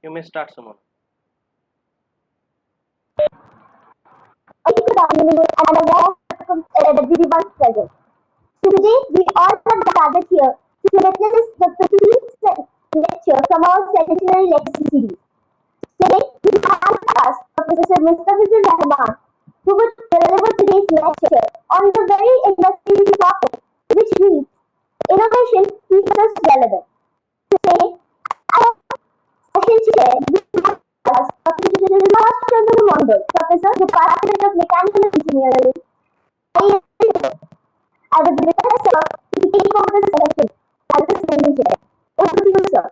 You may start, Suman. Good afternoon and a warm welcome to everyone present. Today we all have gathered here to witness the 15th lecture from our Centenary Lecture series. Today we have with us Professor Mustafizur Rahman, who will deliver today's lecture on the very interesting topic which reads Innovation Keeps Us Relevant. Today, our session chair we have with us Professor Mandal, Professor, Department of Mechanical Engineering, IIEST. I would request sir to take over the session as the session chair. Over to you, sir.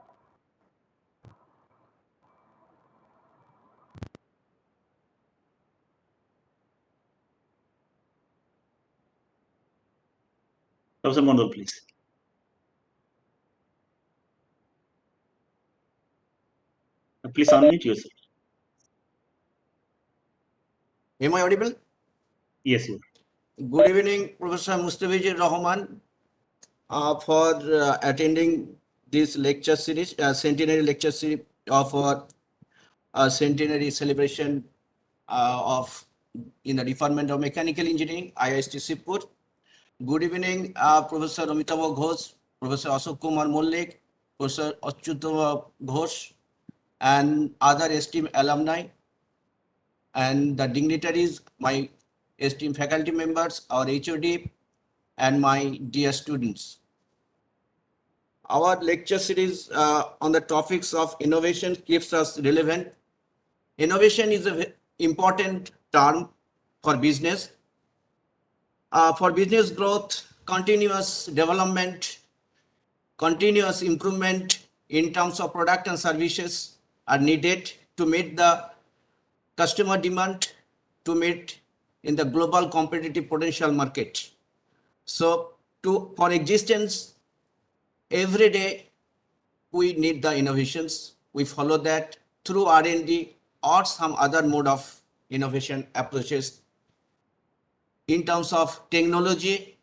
Professor Mondal, please. Please unmute yourself. Am I audible? Yes, sir. Good evening, Professor Mustafizur Rahman, for attending this lecture series, Centenary Lecture series of Centenary Celebration of in the Department of Mechanical Engineering, IIST Shibpur. Good evening, Professor Amitava Ghosh, Professor Ashok Kumar Mollik, Professor Achyutava Ghosh, and other esteemed alumni and the dignitaries, my esteemed faculty members, our HOD, and my dear students. Our lecture series on the topics of innovation keeps us relevant. Innovation is an important term for business. For business growth, continuous development, continuous improvement in terms of product and services are needed to meet the customer demand, to meet in the global competitive potential market. So for existence, every day we need the innovations. We follow that through R&D or some other mode of innovation approaches. In terms of technology,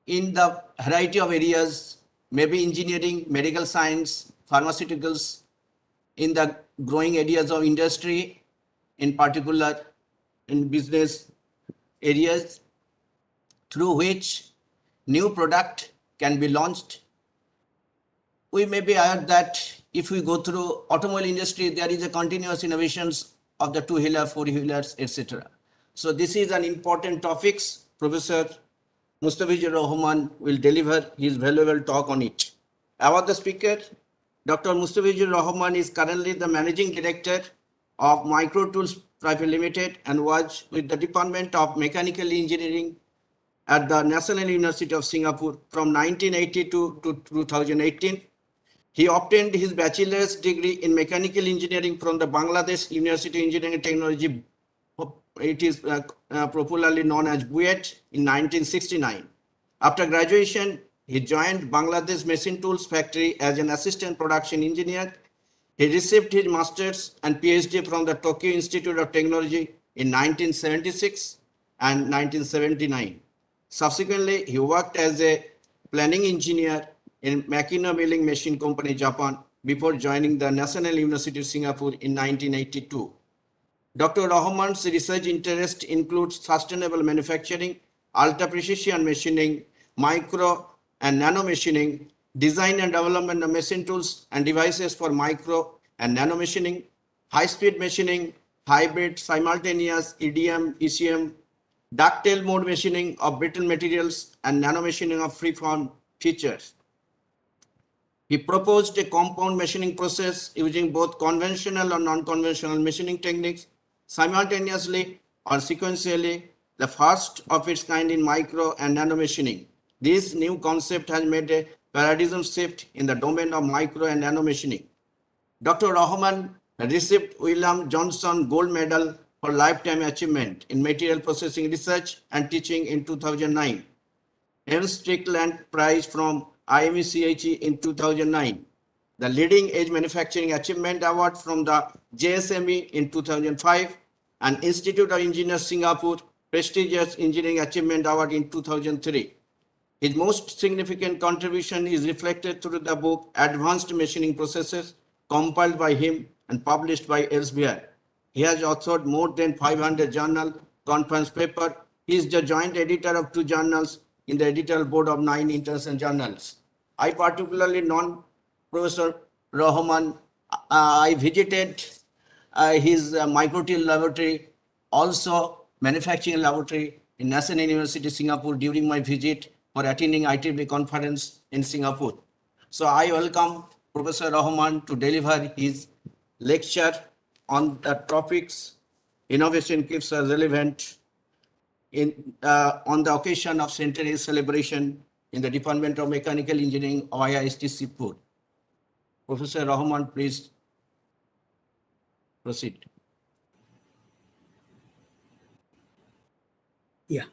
in the variety of areas, maybe engineering, medical science, pharmaceuticals, in the growing areas of industry, in particular in business areas, through which new product can be launched. We may be aware that if we go through automobile industry, there is a continuous innovations of the two-wheeler, four-wheelers, etc. So this is an important topics. Professor Mustafizur Rahman will deliver his valuable talk on it. Our the speaker, Dr. Mustafizur Rahman is currently the Managing Director of Micro Tools Private Limited and was with the Department of Mechanical Engineering at the National University of Singapore from 1982 to 2018. He obtained his bachelor's degree in mechanical engineering from the Bangladesh University of Engineering and Technology. It is popularly known as BUET in 1969. After graduation, he joined Bangladesh Machine Tools Factory as an assistant production engineer. He received his master's and PhD from the Tokyo Institute of Technology in 1976 and 1979. Subsequently, he worked as a planning engineer in Makino Milling Machine Company, Japan, before joining the National University of Singapore in 1982. Dr. Rahman's research interest includes sustainable manufacturing, ultra-precision machining, micro and nano machining, design and development of machine tools and devices for micro and nano machining, high-speed machining, hybrid, simultaneous, EDM, ECM, ductile mode machining of brittle materials, and nano machining of free-form features. He proposed a compound machining process using both conventional and non-conventional machining techniques simultaneously or sequentially, the first of its kind in micro and nano machining. This new concept has made a paradigm shift in the domain of micro and nano machining. Dr. Rahman received William Johnson Gold Medal for Lifetime Achievement in Material Processing Research and Teaching in 2009. Ernst Strickland Prize from IMECHE in 2009. The Leading Edge Manufacturing Achievement Award from the JSME in 2005 and Institute of Engineers Singapore Prestigious Engineering Achievement Award in 2003. His most significant contribution is reflected through the book Advanced Machining Processes, compiled by him and published by Elsevier. He has authored more than 500 journal conference paper. He is the joint editor of 2 journals in the editorial board of 9 international journals. I particularly known Professor Rahman. I visited his microtil laboratory, also manufacturing laboratory in National University, Singapore during my visit for attending IEEE conference in Singapore. So I welcome Professor Rahman to deliver his lecture on the topics innovation keeps us relevant on the occasion of Centenary Celebration in the Department of Mechanical Engineering of IIST Shibpur. Professor Rahman, please proceed. Yeah.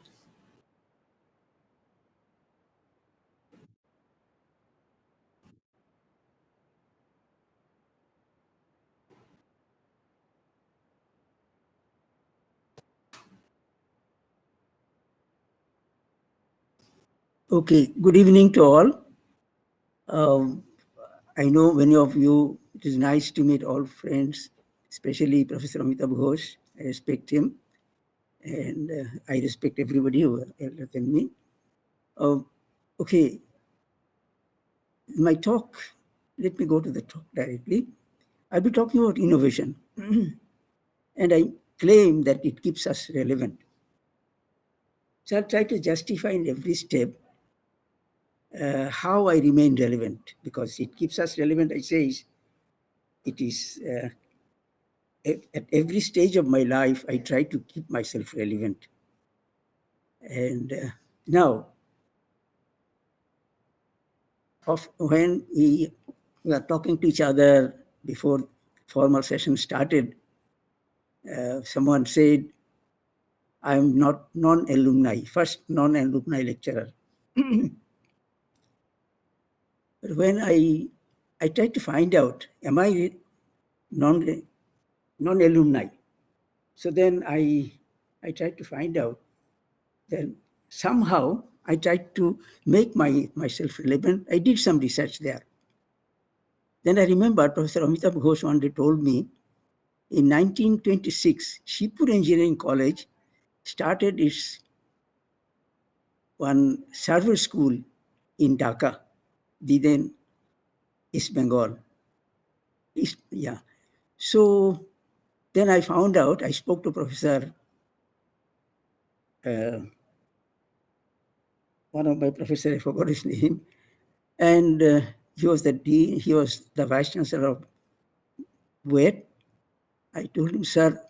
Okay, good evening to all. I know many of you, it is nice to meet all friends, especially Professor Amitabh Ghosh. I respect him, and I respect everybody who are elder than me. Okay, my talk, let me go to the talk directly. I'll be talking about innovation, and I claim that it keeps us relevant. So I'll try to justify in every step how I remain relevant, because it keeps us relevant. I say it is at every stage of my life, I try to keep myself relevant. And now, when we were talking to each other before formal session started, someone said, I'm not non-alumni, first non-alumni lecturer. But when I tried to find out, am I non-alumni? So then I tried to find out. Then somehow I tried to make myself relevant. I did some research there. Then I remember Professor Amitabh Ghosh one day told me in 1926, Shibpur Engineering College started its one service school in Dhaka, the then East Bengal. Yeah. So then I found out, I spoke to Professor, one of my professors, I forgot his name, and he was the dean, he was the vice chancellor of WET. I told him, sir,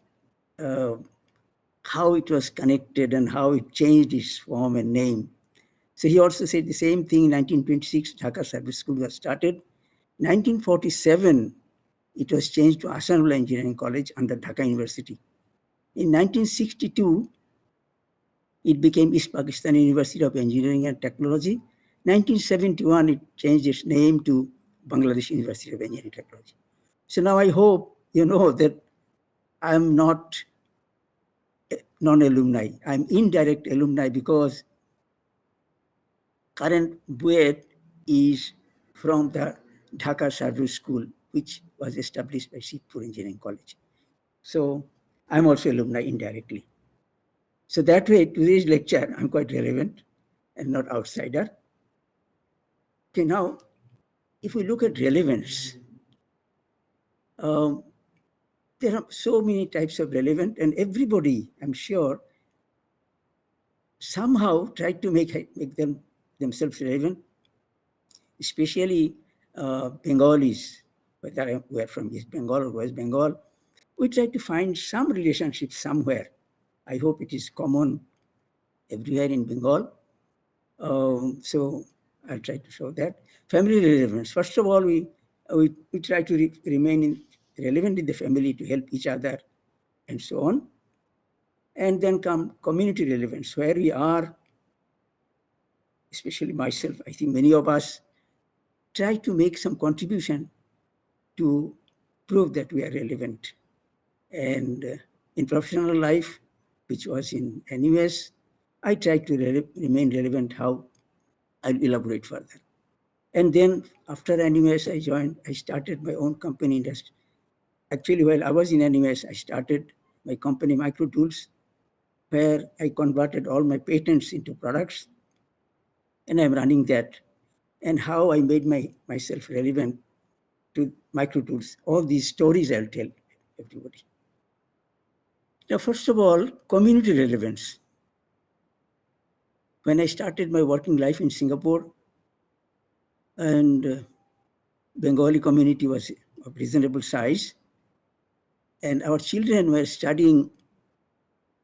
how it was connected and how it changed its form and name. So he also said the same thing. In 1926, Dhaka Service School was started. 1947, it was changed to Ahsanullah Engineering College under Dhaka University. In 1962, it became East Pakistan University of Engineering and Technology. 1971, it changed its name to Bangladesh University of Engineering and Technology. So now I hope you know that I'm not non-alumni. I'm indirect alumni because current BUET is from the Dhaka Service School, which was established by Shibpur Engineering College. So I'm also alumni indirectly. So that way, today's lecture, I'm quite relevant and not outsider. Okay, now, if we look at relevance, there are so many types of relevant, and everybody, I'm sure, somehow tried to make themselves relevant, especially Bengalis, whether we're from East Bengal or West Bengal. We try to find some relationship somewhere. I hope it is common everywhere in Bengal. So I'll try to show that. Family relevance. First of all, we try to remain relevant in the family to help each other and so on. And then come community relevance, where we are, especially myself, I think many of us try to make some contribution to prove that we are relevant. And in professional life, which was in NUS, I tried to remain relevant. How? I'll elaborate further. And then after NUS, I started my own company industry. Actually, while I was in NUS, I started my company Micro Tools, where I converted all my patents into products, and I'm running that. And how I made myself relevant to Micro Tools. All these stories I'll tell everybody. Now, first of all, community relevance. When I started my working life in Singapore, and Bengali community was of reasonable size, and our children were studying,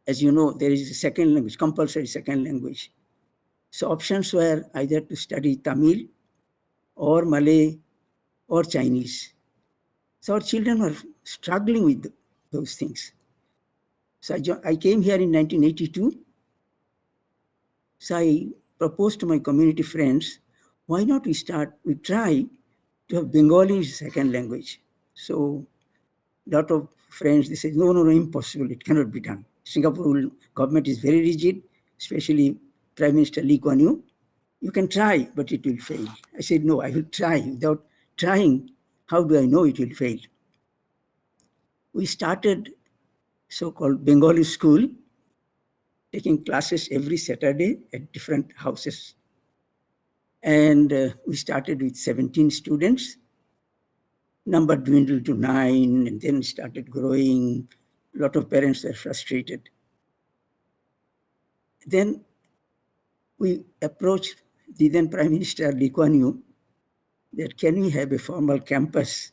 as you know, there is a second language, compulsory second language. So options were either to study Tamil or Malay or Chinese. So our children were struggling with those things. So I came here in 1982. So I proposed to my community friends, why not we try to have Bengali as second language. So a lot of friends, they said, no, impossible, it cannot be done. Singapore government is very rigid, especially Prime Minister Lee Kuan Yew. You can try, but it will fail. I said, no, I will try. Without trying, how do I know it will fail? We started so-called Bengali school, taking classes every Saturday at different houses. And we started with 17 students. Number dwindled to 9, and then started growing. A lot of parents were frustrated. Then we approached the then Prime Minister Lee Kuan Yew that can we have a formal campus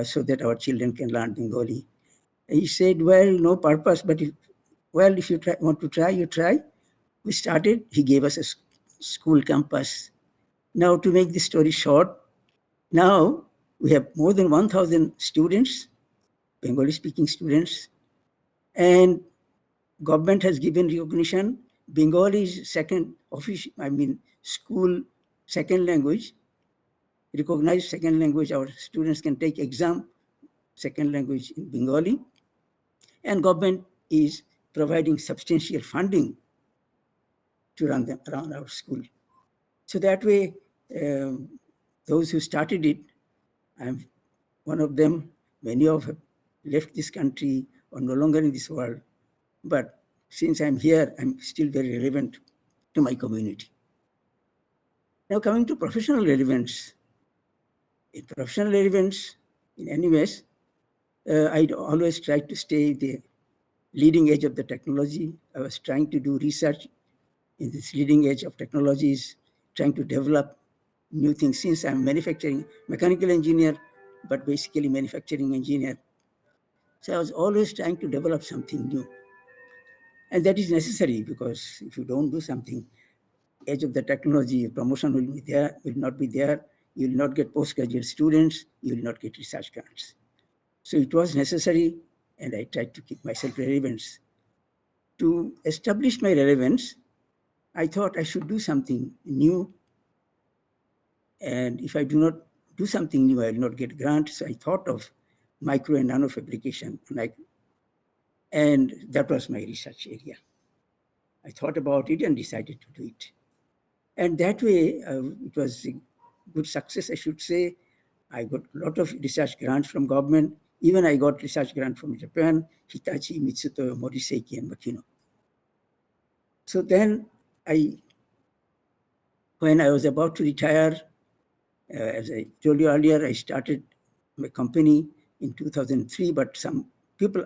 so that our children can learn Bengali. And he said, well, no purpose, but if you want to try, you try. We started, he gave us a school campus. Now, to make the story short, now we have more than 1,000 students, Bengali-speaking students, and government has given recognition. Bengali is school second language, recognized second language. Our students can take exam, second language in Bengali, and government is providing substantial funding to run them around our school. So that way, those who started it, I'm one of them. Many of have left this country or no longer in this world. But since I'm here, I'm still very relevant to my community. Now coming to professional relevance. In professional relevance, in any ways, I'd always try to stay the leading edge of the technology. I was trying to do research in this leading edge of technologies, trying to develop new things. Since I'm mechanical engineer, but basically manufacturing engineer. So I was always trying to develop something new. And that is necessary, because if you don't do something, edge of the technology, promotion will not be there. You will not get postgraduate students. You will not get research grants. So it was necessary, and I tried to keep myself relevant. To establish my relevance, I thought I should do something new. And if I do not do something new, I will not get grants. So I thought of micro and nano fabrication, and that was my research area. I thought about it and decided to do it. And that way, it was a good success, I should say. I got a lot of research grants from government. Even I got research grant from Japan, Hitachi, Mitsuto, Moriseiki, and Makino. So then when I was about to retire, as I told you earlier, I started my company in 2003, but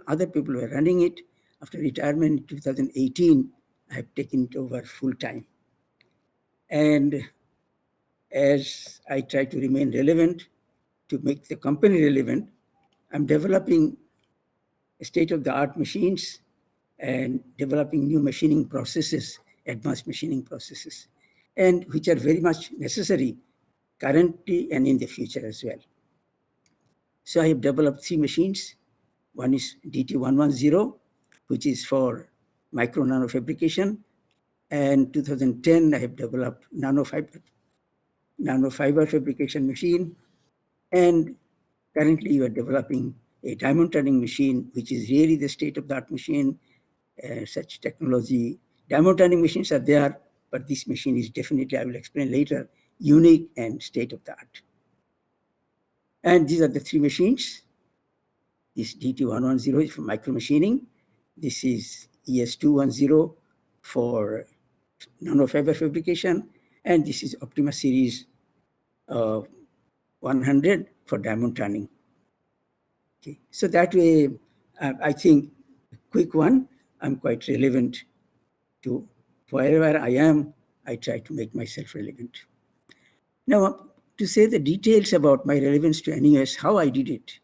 other people were running it. After retirement in 2018, I have taken it over full time. And as I try to remain relevant, to make the company relevant, I'm developing state-of-the-art machines and developing new machining processes, advanced machining processes, and which are very much necessary currently and in the future as well. So I have developed 3 machines. One is DT110, which is for micro nano fabrication. And 2010, I have developed nanofiber fabrication machine. And currently, we are developing a diamond turning machine, which is really the state-of-the-art machine. Such technology, diamond turning machines are there, but this machine is definitely, I will explain later, unique and state-of-the-art. And these are the three machines. This DT110 is for micromachining. This is ES210 for nanofiber fabrication. And this is Optima Series 100 for diamond turning. Okay. So that way, I think, a quick one, I'm quite relevant to wherever I am. I try to make myself relevant. Now, to say the details about my relevance to NUS, how I did it.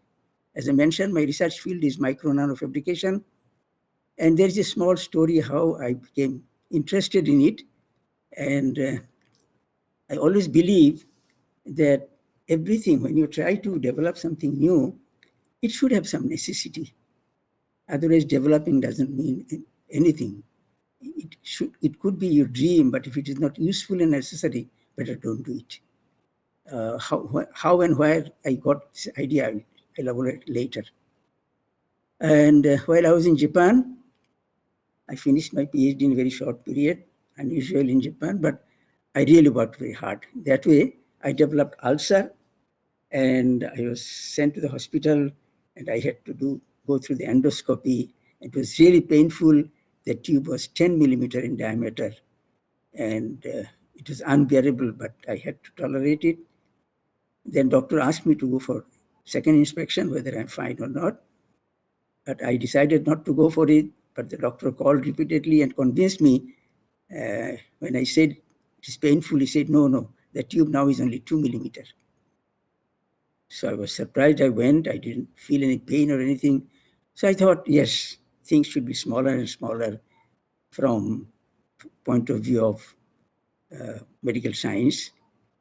As I mentioned, my research field is micro nano fabrication. And there's a small story how I became interested in it. And I always believe that everything, when you try to develop something new, it should have some necessity. Otherwise, developing doesn't mean anything. It could be your dream, but if it is not useful and necessary, better don't do it. How and where I got this idea, I'll elaborate later. And while I was in Japan, I finished my PhD in a very short period, unusual in Japan, but I really worked very hard. That way, I developed ulcer, and I was sent to the hospital, and I had to go through the endoscopy. It was really painful. The tube was 10 millimeter in diameter, and it was unbearable, but I had to tolerate it. Then doctor asked me to go for second inspection, whether I'm fine or not. But I decided not to go for it. But the doctor called repeatedly and convinced me. When I said it is painful, he said, no, the tube now is only 2 millimeter. So I was surprised. I went. I didn't feel any pain or anything. So I thought, yes, things should be smaller and smaller from point of view of medical science.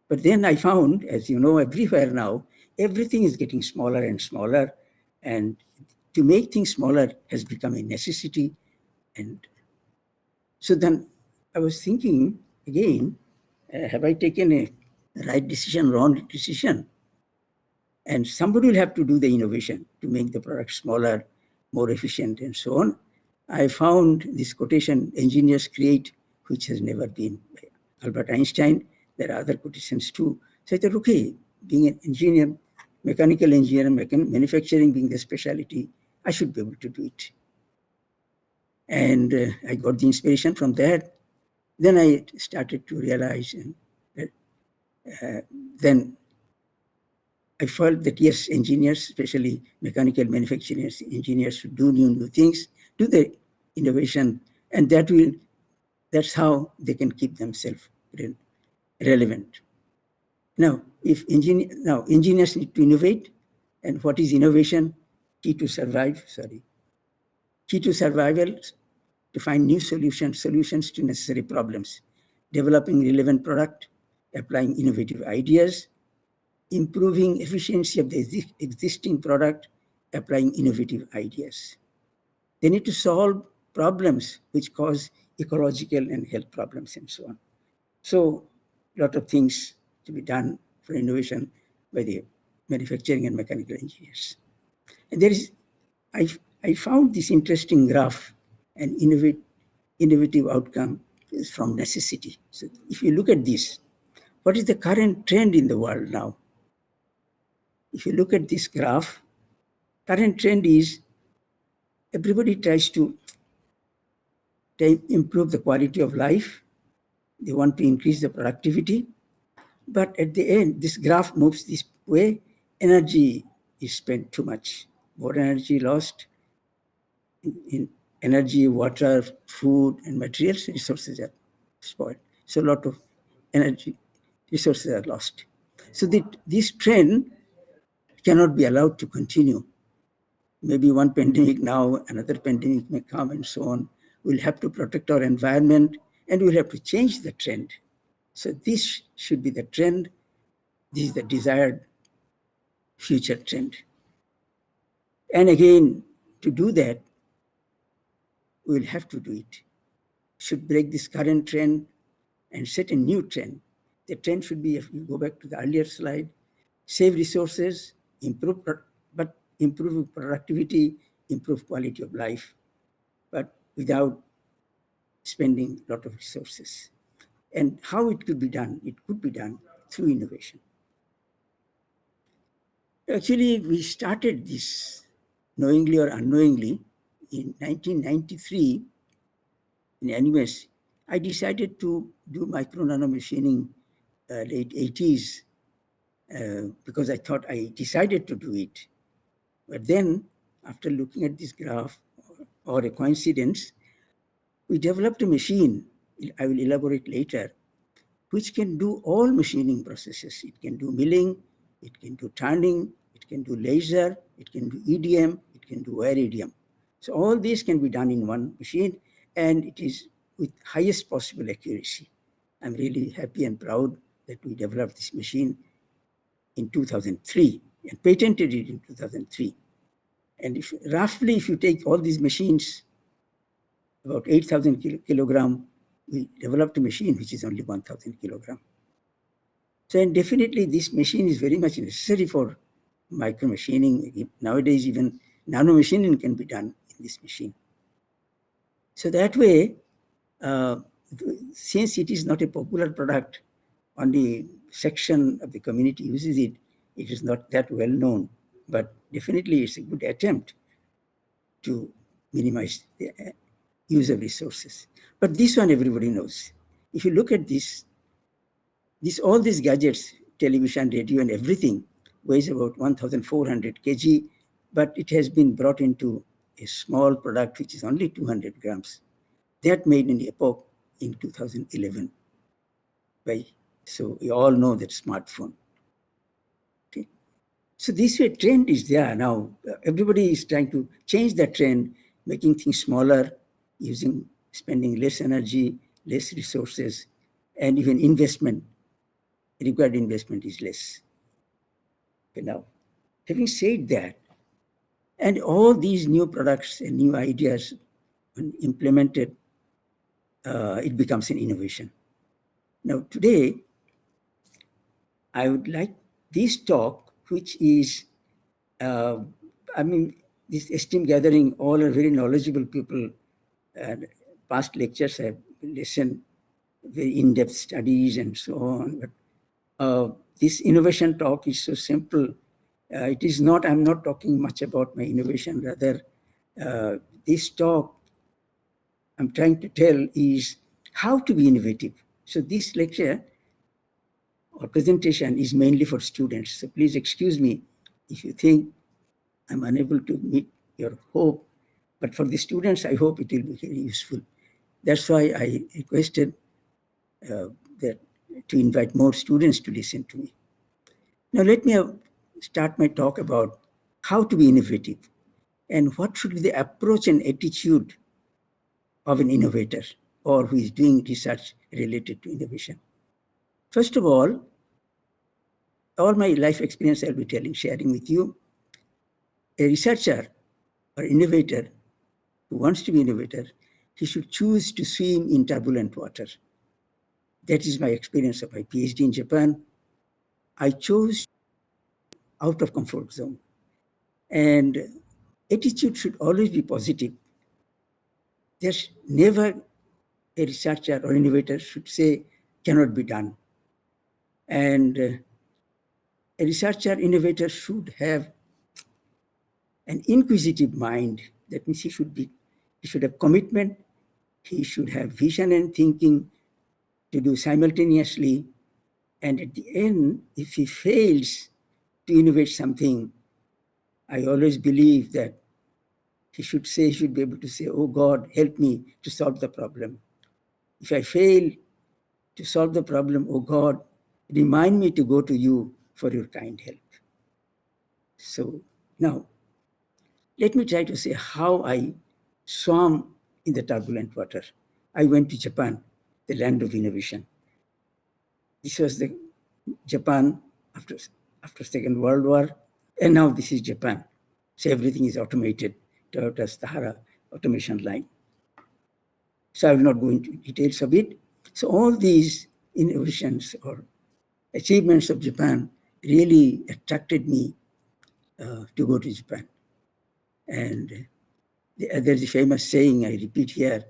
But then I found, as you know, everywhere now, everything is getting smaller and smaller. And to make things smaller has become a necessity. And so then I was thinking again, have I taken a right decision, wrong decision? And somebody will have to do the innovation to make the product smaller, more efficient, and so on. I found this quotation, engineers create, which has never been by Albert Einstein. There are other quotations too. So I thought, okay, being an engineer, mechanical engineer, manufacturing being the specialty, I should be able to do it. And I got the inspiration from that. Then I started to realize, and then I felt that yes, engineers, especially mechanical manufacturing engineers, should do new things, do the innovation, and that's how they can keep themselves relevant. Now, engineers need to innovate, and what is innovation? Key to survival, to find new solutions to necessary problems, developing relevant product, applying innovative ideas, improving efficiency of the existing product, applying innovative ideas. They need to solve problems which cause ecological and health problems and so on. So a lot of things to be done for innovation by the manufacturing and mechanical engineers. And I found this interesting graph, an innovative outcome is from necessity. So if you look at this, what is the current trend in the world now? If you look at this graph, current trend is everybody tries to improve the quality of life. They want to increase the productivity. But at the end, this graph moves this way. Energy is spent too much. More energy lost in energy, water, food, and materials. Resources are spoiled. So a lot of energy resources are lost. So this trend cannot be allowed to continue. Maybe one pandemic now, another pandemic may come, and so on. We'll have to protect our environment, and we'll have to change the trend. So this should be the trend. This is the desired future trend. And again, to do that, we'll have to do it. Should break this current trend and set a new trend. The trend should be, if you go back to the earlier slide, save resources, improve productivity, improve quality of life, but without spending a lot of resources. And how it could be done? It could be done through innovation. Actually, we started this knowingly or unknowingly in 1993 in NUS. I decided to do micro nano machining late 80s because I thought I decided to do it. But then, after looking at this graph or a coincidence, we developed a machine, I will elaborate later, which can do all machining processes. It can do milling, it can do turning, it can do laser, it can do EDM, it can do wire EDM. So all these can be done in one machine, and it is with highest possible accuracy. I'm really happy and proud that we developed this machine in 2003 and patented it in 2003. And roughly, if you take all these machines, about 8,000 kilogram, we developed a machine which is only 1,000 kilogram. So, and definitely this machine is very much necessary for micro machining. Nowadays, even nano machining can be done in this machine. So that way, since it is not a popular product, only section of the community uses it, it is not that well known, but definitely it's a good attempt to minimize the use of resources. But this one everybody knows. If you look at this, all these gadgets, television, radio, and everything weighs about 1,400 kg, but it has been brought into a small product which is only 200 grams. That made an epoch in 2011. So we all know that smartphone. Okay. So this way trend is there now. Everybody is trying to change that trend, making things smaller, spending less energy, less resources, and even required investment is less. Okay, now, having said that, and all these new products and new ideas, when implemented, it becomes an innovation. Now, today, I would like this talk, which is, this esteemed gathering, all are very knowledgeable people. And past lectures have listened, very in-depth studies and so on. But this innovation talk is so simple. It is not, I'm not talking much about my innovation. Rather, this talk I'm trying to tell is how to be innovative. So this lecture or presentation is mainly for students. So please excuse me if you think I'm unable to meet your hope. But for the students, I hope it will be very useful. That's why I requested that to invite more students to listen to me. Now let me start my talk about how to be innovative and what should be the approach and attitude of an innovator or who is doing research related to innovation. First of all my life experience I'll be sharing with you. A researcher or innovator who wants to be innovator, he should choose to swim in turbulent water. That is my experience of my PhD in Japan. I chose out of comfort zone. And attitude should always be positive. There's never a researcher or innovator should say cannot be done. And a researcher, innovator should have an inquisitive mind. That means he should have commitment, he should have vision and thinking to do simultaneously. And at the end, if he fails to innovate something, I always believe that he should be able to say, oh God, help me to solve the problem. If I fail to solve the problem, oh God, remind me to go to you for your kind help. So now, let me try to say how I swam in the turbulent water. I went to Japan, the land of innovation. This was the Japan after Second World War, and now this is Japan. So everything is automated. Toyota's Tahara automation line. So I will not go into details of it. So all these innovations or achievements of Japan really attracted me to go to Japan. And there's a famous saying I repeat here: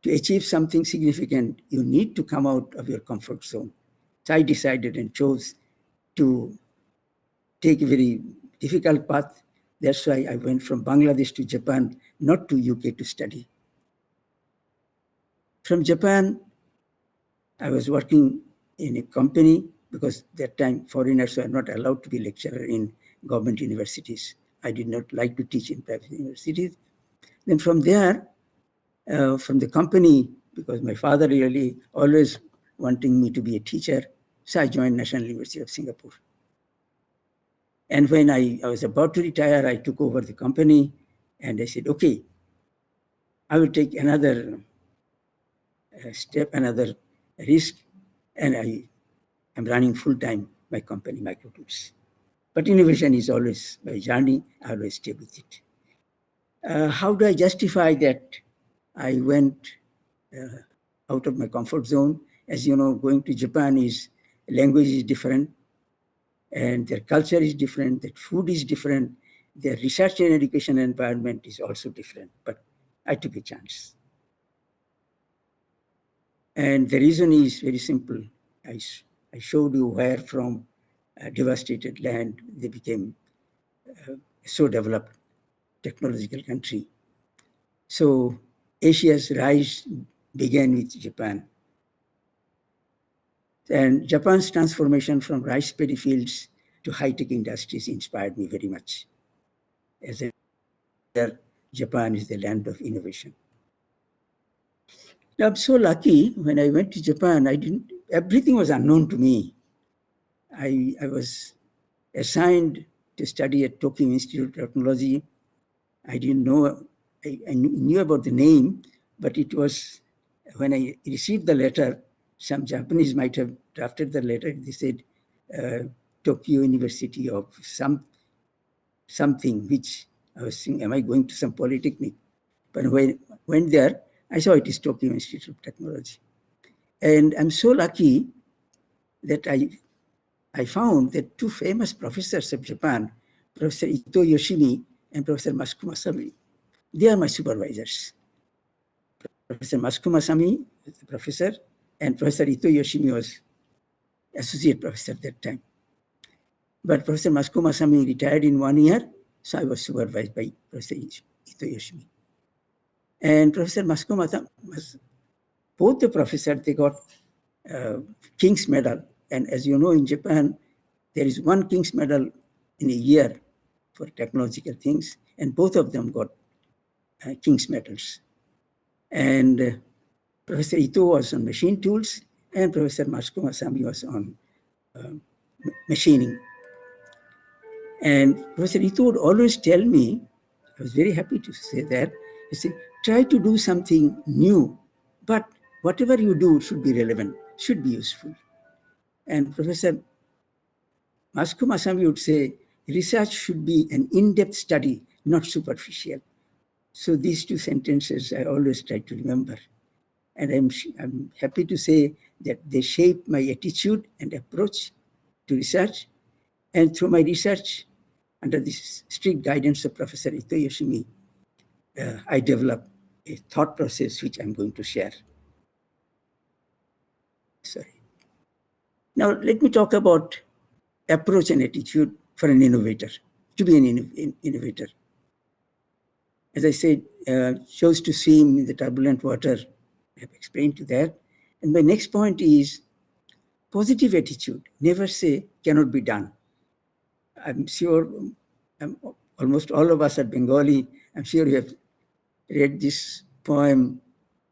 to achieve something significant, you need to come out of your comfort zone. So I decided and chose to take a very difficult path. That's why I went from Bangladesh to Japan, not to UK to study. From Japan, I was working in a company because that time foreigners were not allowed to be lecturer in government universities. I did not like to teach in private universities. Then from there, from the company, because my father really always wanting me to be a teacher, so I joined National University of Singapore. And when I was about to retire, I took over the company and I said, okay, I will take another step, another risk, and I am running full-time my company, Microtools. But innovation is always my journey. I always stay with it. How do I justify that I went out of my comfort zone? As you know, going to Japan is, language is different, and their culture is different, their food is different, their research and education environment is also different. But I took a chance. And the reason is very simple. I showed you where from devastated land they became a so developed technological country. So Asia's rise began with Japan. And Japan's transformation from rice paddy fields to high-tech industries inspired me very much. As I said, Japan is the land of innovation. Now, I'm so lucky when I went to Japan, everything was unknown to me. I was assigned to study at Tokyo Institute of Technology. I didn't know, I knew about the name, but it was when I received the letter, some Japanese might have drafted the letter. They said Tokyo University of something, which I was thinking, am I going to some polytechnic? But when I went there, I saw it is Tokyo Institute of Technology. And I'm so lucky that I found that two famous professors of Japan, Professor Ito Yoshimi and Professor Masuku Masami, they are my supervisors. Professor Masuku Masami was the professor, and Professor Ito Yoshimi was associate professor at that time. But Professor Masuku Masami retired in 1 year, so I was supervised by Professor Ito Yoshimi. And Professor Masuku Masami, both the professors, they got King's Medal. And as you know, in Japan, there is one King's Medal in a year for technological things, and both of them got King's Medals. And Professor Ito was on machine tools, and Professor Masuku Masami was on machining. And Professor Ito would always tell me, I was very happy to say that, he said, try to do something new, but whatever you do should be relevant, should be useful. And Professor Masuku Masami would say, research should be an in-depth study, not superficial. So these two sentences I always try to remember. And I'm happy to say that they shaped my attitude and approach to research. And through my research, under the strict guidance of Professor Ito Yoshimi, I developed a thought process which I'm going to share. Sorry. Now, let me talk about approach and attitude for an innovator, to be an innovator. As I said, chose to swim in the turbulent water. I have explained to that. And my next point is positive attitude. Never say cannot be done. I'm sure almost all of us are Bengali. I'm sure you have read this poem,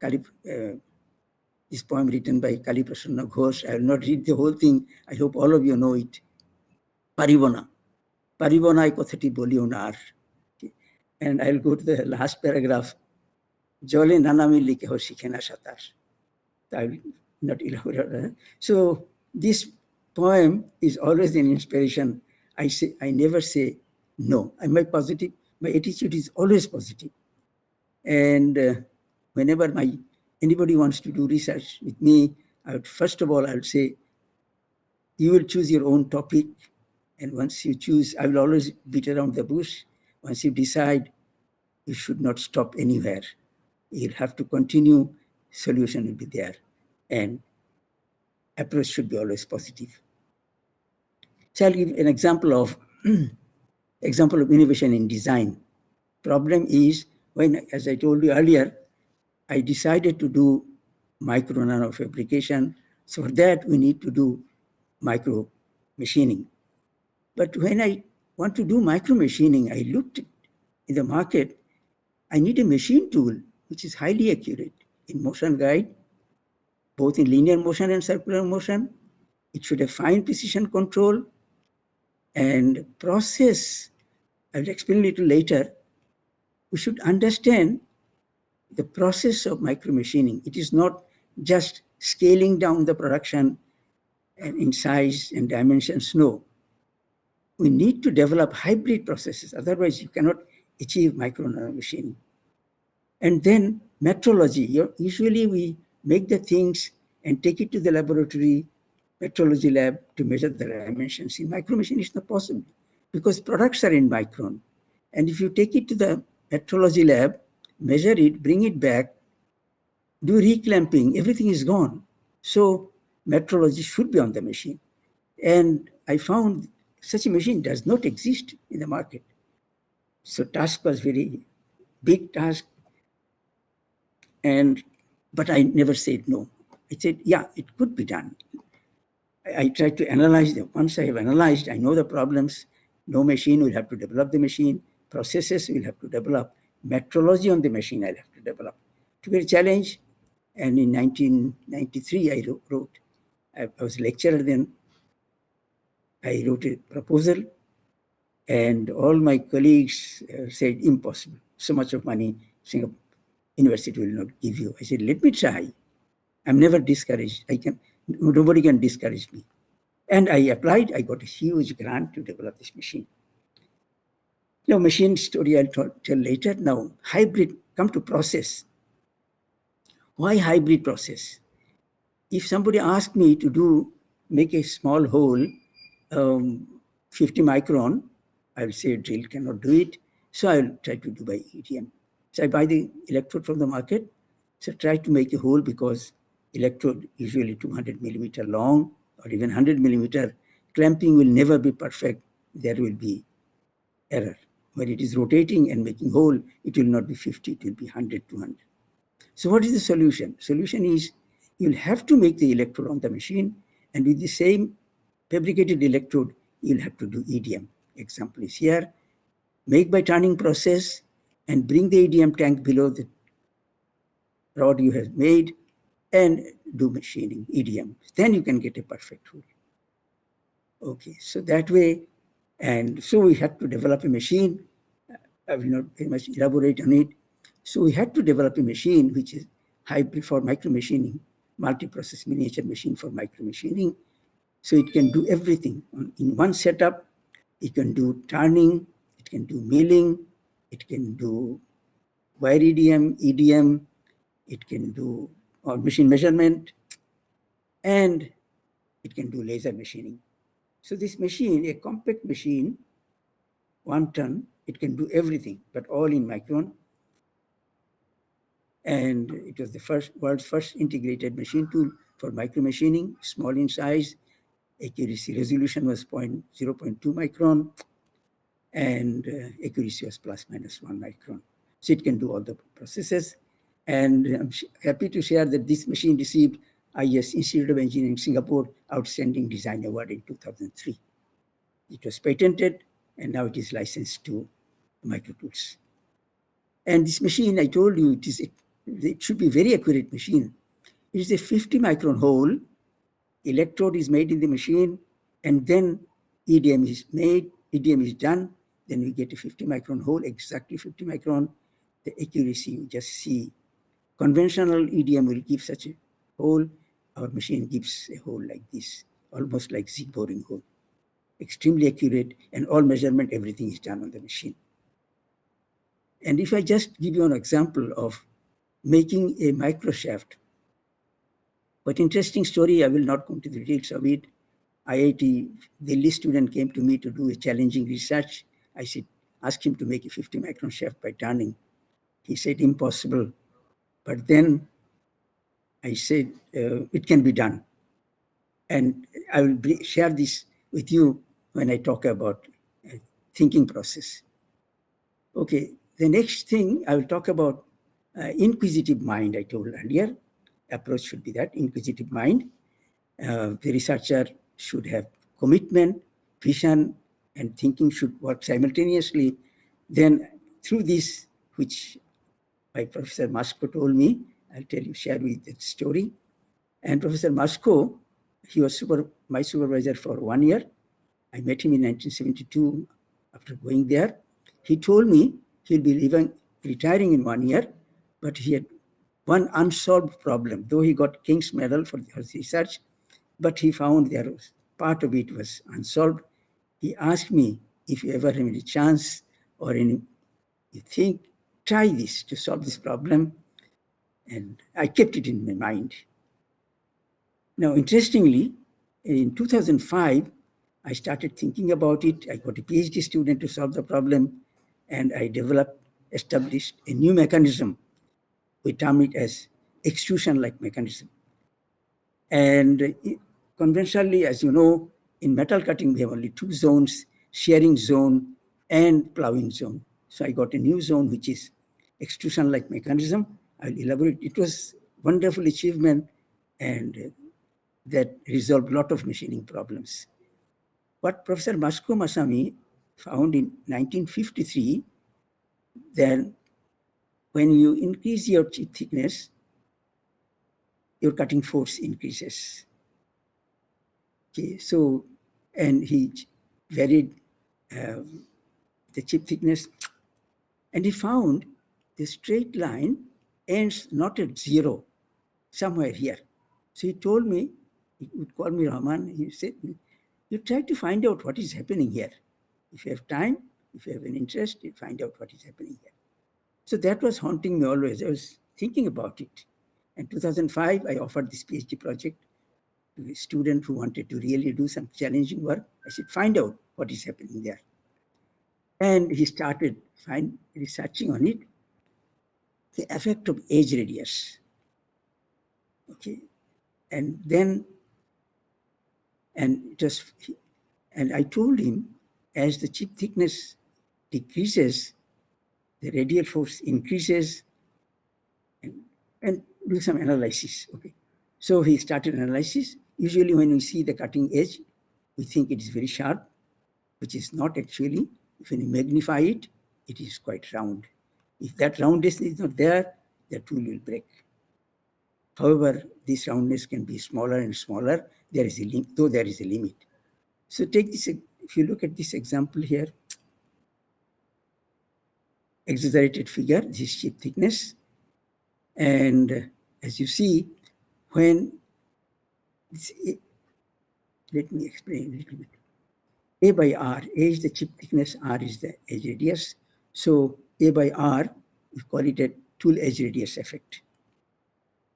this poem written by Kali Prasanna Ghosh. I will not read the whole thing. I hope all of you know it. Paribona. Paribona kothati boliyo na ar. And I'll go to the last paragraph. Jole nanami like ho shikhena satar. I will not elaborate. So this poem is always an inspiration. I never say no. My attitude is always positive. And whenever anybody wants to do research with me, first of all, I would say, you will choose your own topic. And once you choose, I will always beat around the bush. Once you decide, you should not stop anywhere. You'll have to continue, solution will be there. And approach should be always positive. So I'll give an example of innovation in design. Problem is, when, as I told you earlier, I decided to do micro nano fabrication. So for that, we need to do micro machining. But when I want to do micro machining, I looked in the market. I need a machine tool which is highly accurate in motion guide, both in linear motion and circular motion. It should have fine precision control and process. I'll explain a little later. We should understand the process of micro machining. It is not just scaling down the production and in size and dimensions. No. We need to develop hybrid processes. Otherwise, you cannot achieve micro nano machining. And then metrology. Usually we make the things and take it to the laboratory, metrology lab, to measure the dimensions. In micro machine, it's not possible because products are in micron. And if you take it to the metrology lab, measure it, bring it back, do reclamping, everything is gone. So metrology should be on the machine. And I found such a machine does not exist in the market. So task was very big task. But I never said no. I said, yeah, it could be done. I tried to analyze them. Once I have analyzed, I know the problems. No machine will have to develop the machine. Processes will have to develop. Metrology on the machine I'll have to develop. It took a challenge. And in 1993, I was a lecturer then. I wrote a proposal. And all my colleagues said, impossible. So much of money, Singapore University will not give you. I said, let me try. I'm never discouraged. Nobody can discourage me. And I applied. I got a huge grant to develop this machine. Now, machine story I'll tell later. Now, hybrid, come to process. Why hybrid process? If somebody asked me to make a small hole, 50 micron, I'll say drill cannot do it. So I'll try to do by EDM. So I buy the electrode from the market. So try to make a hole because electrode usually 200 millimeter long or even 100 millimeter. Clamping will never be perfect. There will be error. When it is rotating and making hole, it will not be 50, it will be 100, 200. So what is the solution? Solution is you'll have to make the electrode on the machine, and with the same fabricated electrode, you'll have to do EDM. Example is here. Make by turning process and bring the EDM tank below the rod you have made and do machining, EDM. Then you can get a perfect hole. Okay, so that way, and so we had to develop a machine. I will not very much elaborate on it. So we had to develop a machine which is hybrid for micro machining, multi-process miniature machine for micro machining. So it can do everything. In one setup, it can do turning, it can do milling, it can do wire EDM, it can do machine measurement, and it can do laser machining. So this machine, a compact machine, 1 ton, it can do everything, but all in micron. And it was the world's first integrated machine tool for micro machining, small in size. Accuracy resolution was 0.2 micron, and accuracy was plus minus 1 micron. So it can do all the processes. And I'm happy to share that this machine received IIEST Institute of Engineering Singapore Outstanding Design Award in 2003. It was patented, and now it is licensed to microtools. And this machine, I told you, it should be a very accurate machine. It is a 50 micron hole. Electrode is made in the machine, and then EDM is made, EDM is done, then we get a 50 micron hole, exactly 50 micron. The accuracy, you just see. Conventional EDM will give such a hole. Our machine gives a hole like this, almost like Z boring hole. Extremely accurate, and all measurement, everything is done on the machine. And if I just give you an example of making a microshaft, but interesting story, I will not go into the details of it. IIT Delhi student came to me to do a challenging research. I said, ask him to make a 50 micron shaft by turning. He said, impossible. But then I said, it can be done. And I will share this with you when I talk about thinking process. Okay, the next thing I will talk about inquisitive mind. I told earlier, approach should be that inquisitive mind. The researcher should have commitment, vision, and thinking should work simultaneously. Then through this, which my Professor Masco told me, I'll share with that story. And Professor Masco, he was my supervisor for 1 year. I met him in 1972 after going there. He told me he'll be retiring in 1 year, but he had one unsolved problem. Though he got King's Medal for his research, but he found there was part of it was unsolved. He asked me if you ever have any chance or you think, try this to solve this problem. And I kept it in my mind. Now, interestingly, in 2005, I started thinking about it. I got a PhD student to solve the problem, and I established a new mechanism. We term it as extrusion-like mechanism. And conventionally, as you know, in metal cutting, we have only two zones, shearing zone and plowing zone. So I got a new zone, which is extrusion-like mechanism. I'll elaborate. It was wonderful achievement, and that resolved a lot of machining problems. What Professor Masco Masami found in 1953, then when you increase your chip thickness, your cutting force increases. Okay, so, and he varied the chip thickness, and he found the straight line ends not at zero, somewhere here. So he told me, he would call me Rahman, he said, you try to find out what is happening here. If you have time, if you have an interest, you find out what is happening here. So that was haunting me always. I was thinking about it. In 2005, I offered this PhD project to a student who wanted to really do some challenging work. I said, find out what is happening there. And he started researching on it, the effect of edge radius. Okay. And then, and I told him, as the chip thickness decreases, the radial force increases, and do some analysis. Okay. So he started analysis. Usually when we see the cutting edge, we think it is very sharp, which is not actually. If you magnify it, it is quite round. If that roundness is not there, the tool will break. However, this roundness can be smaller and smaller. There is a though there is a limit. So take this, if you look at this example here, exaggerated figure, this chip thickness. And as you see, when, let me explain a little bit. A by R, A is the chip thickness, R is the edge radius. So A by R, we call it a tool edge radius effect.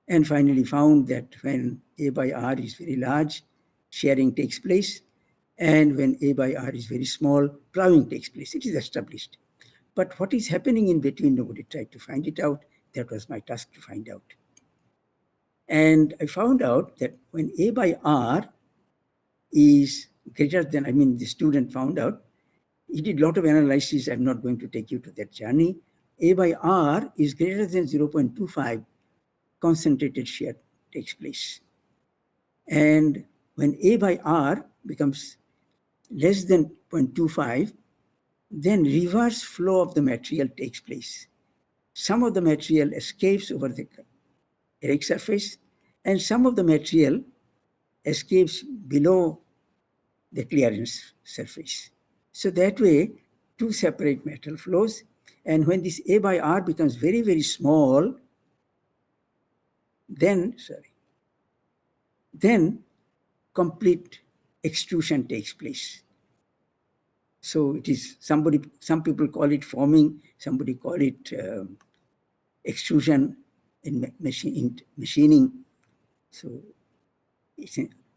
And finally found that when A by R is very large, shearing takes place. And when A by R is very small, plowing takes place. It is established. But what is happening in between, nobody tried to find it out. That was my task to find out. And I found out that when A by R is greater than, the student found out, he did a lot of analysis. I'm not going to take you to that journey. A by R is greater than 0.25, concentrated shear takes place. And when A by R becomes less than 0.25, then reverse flow of the material takes place. Some of the material escapes over the erect surface, and some of the material escapes below the clearance surface. So that way, two separate metal flows. And when this A by R becomes very, very small, then complete extrusion takes place. So it is some people call it forming, somebody call it extrusion in machining. So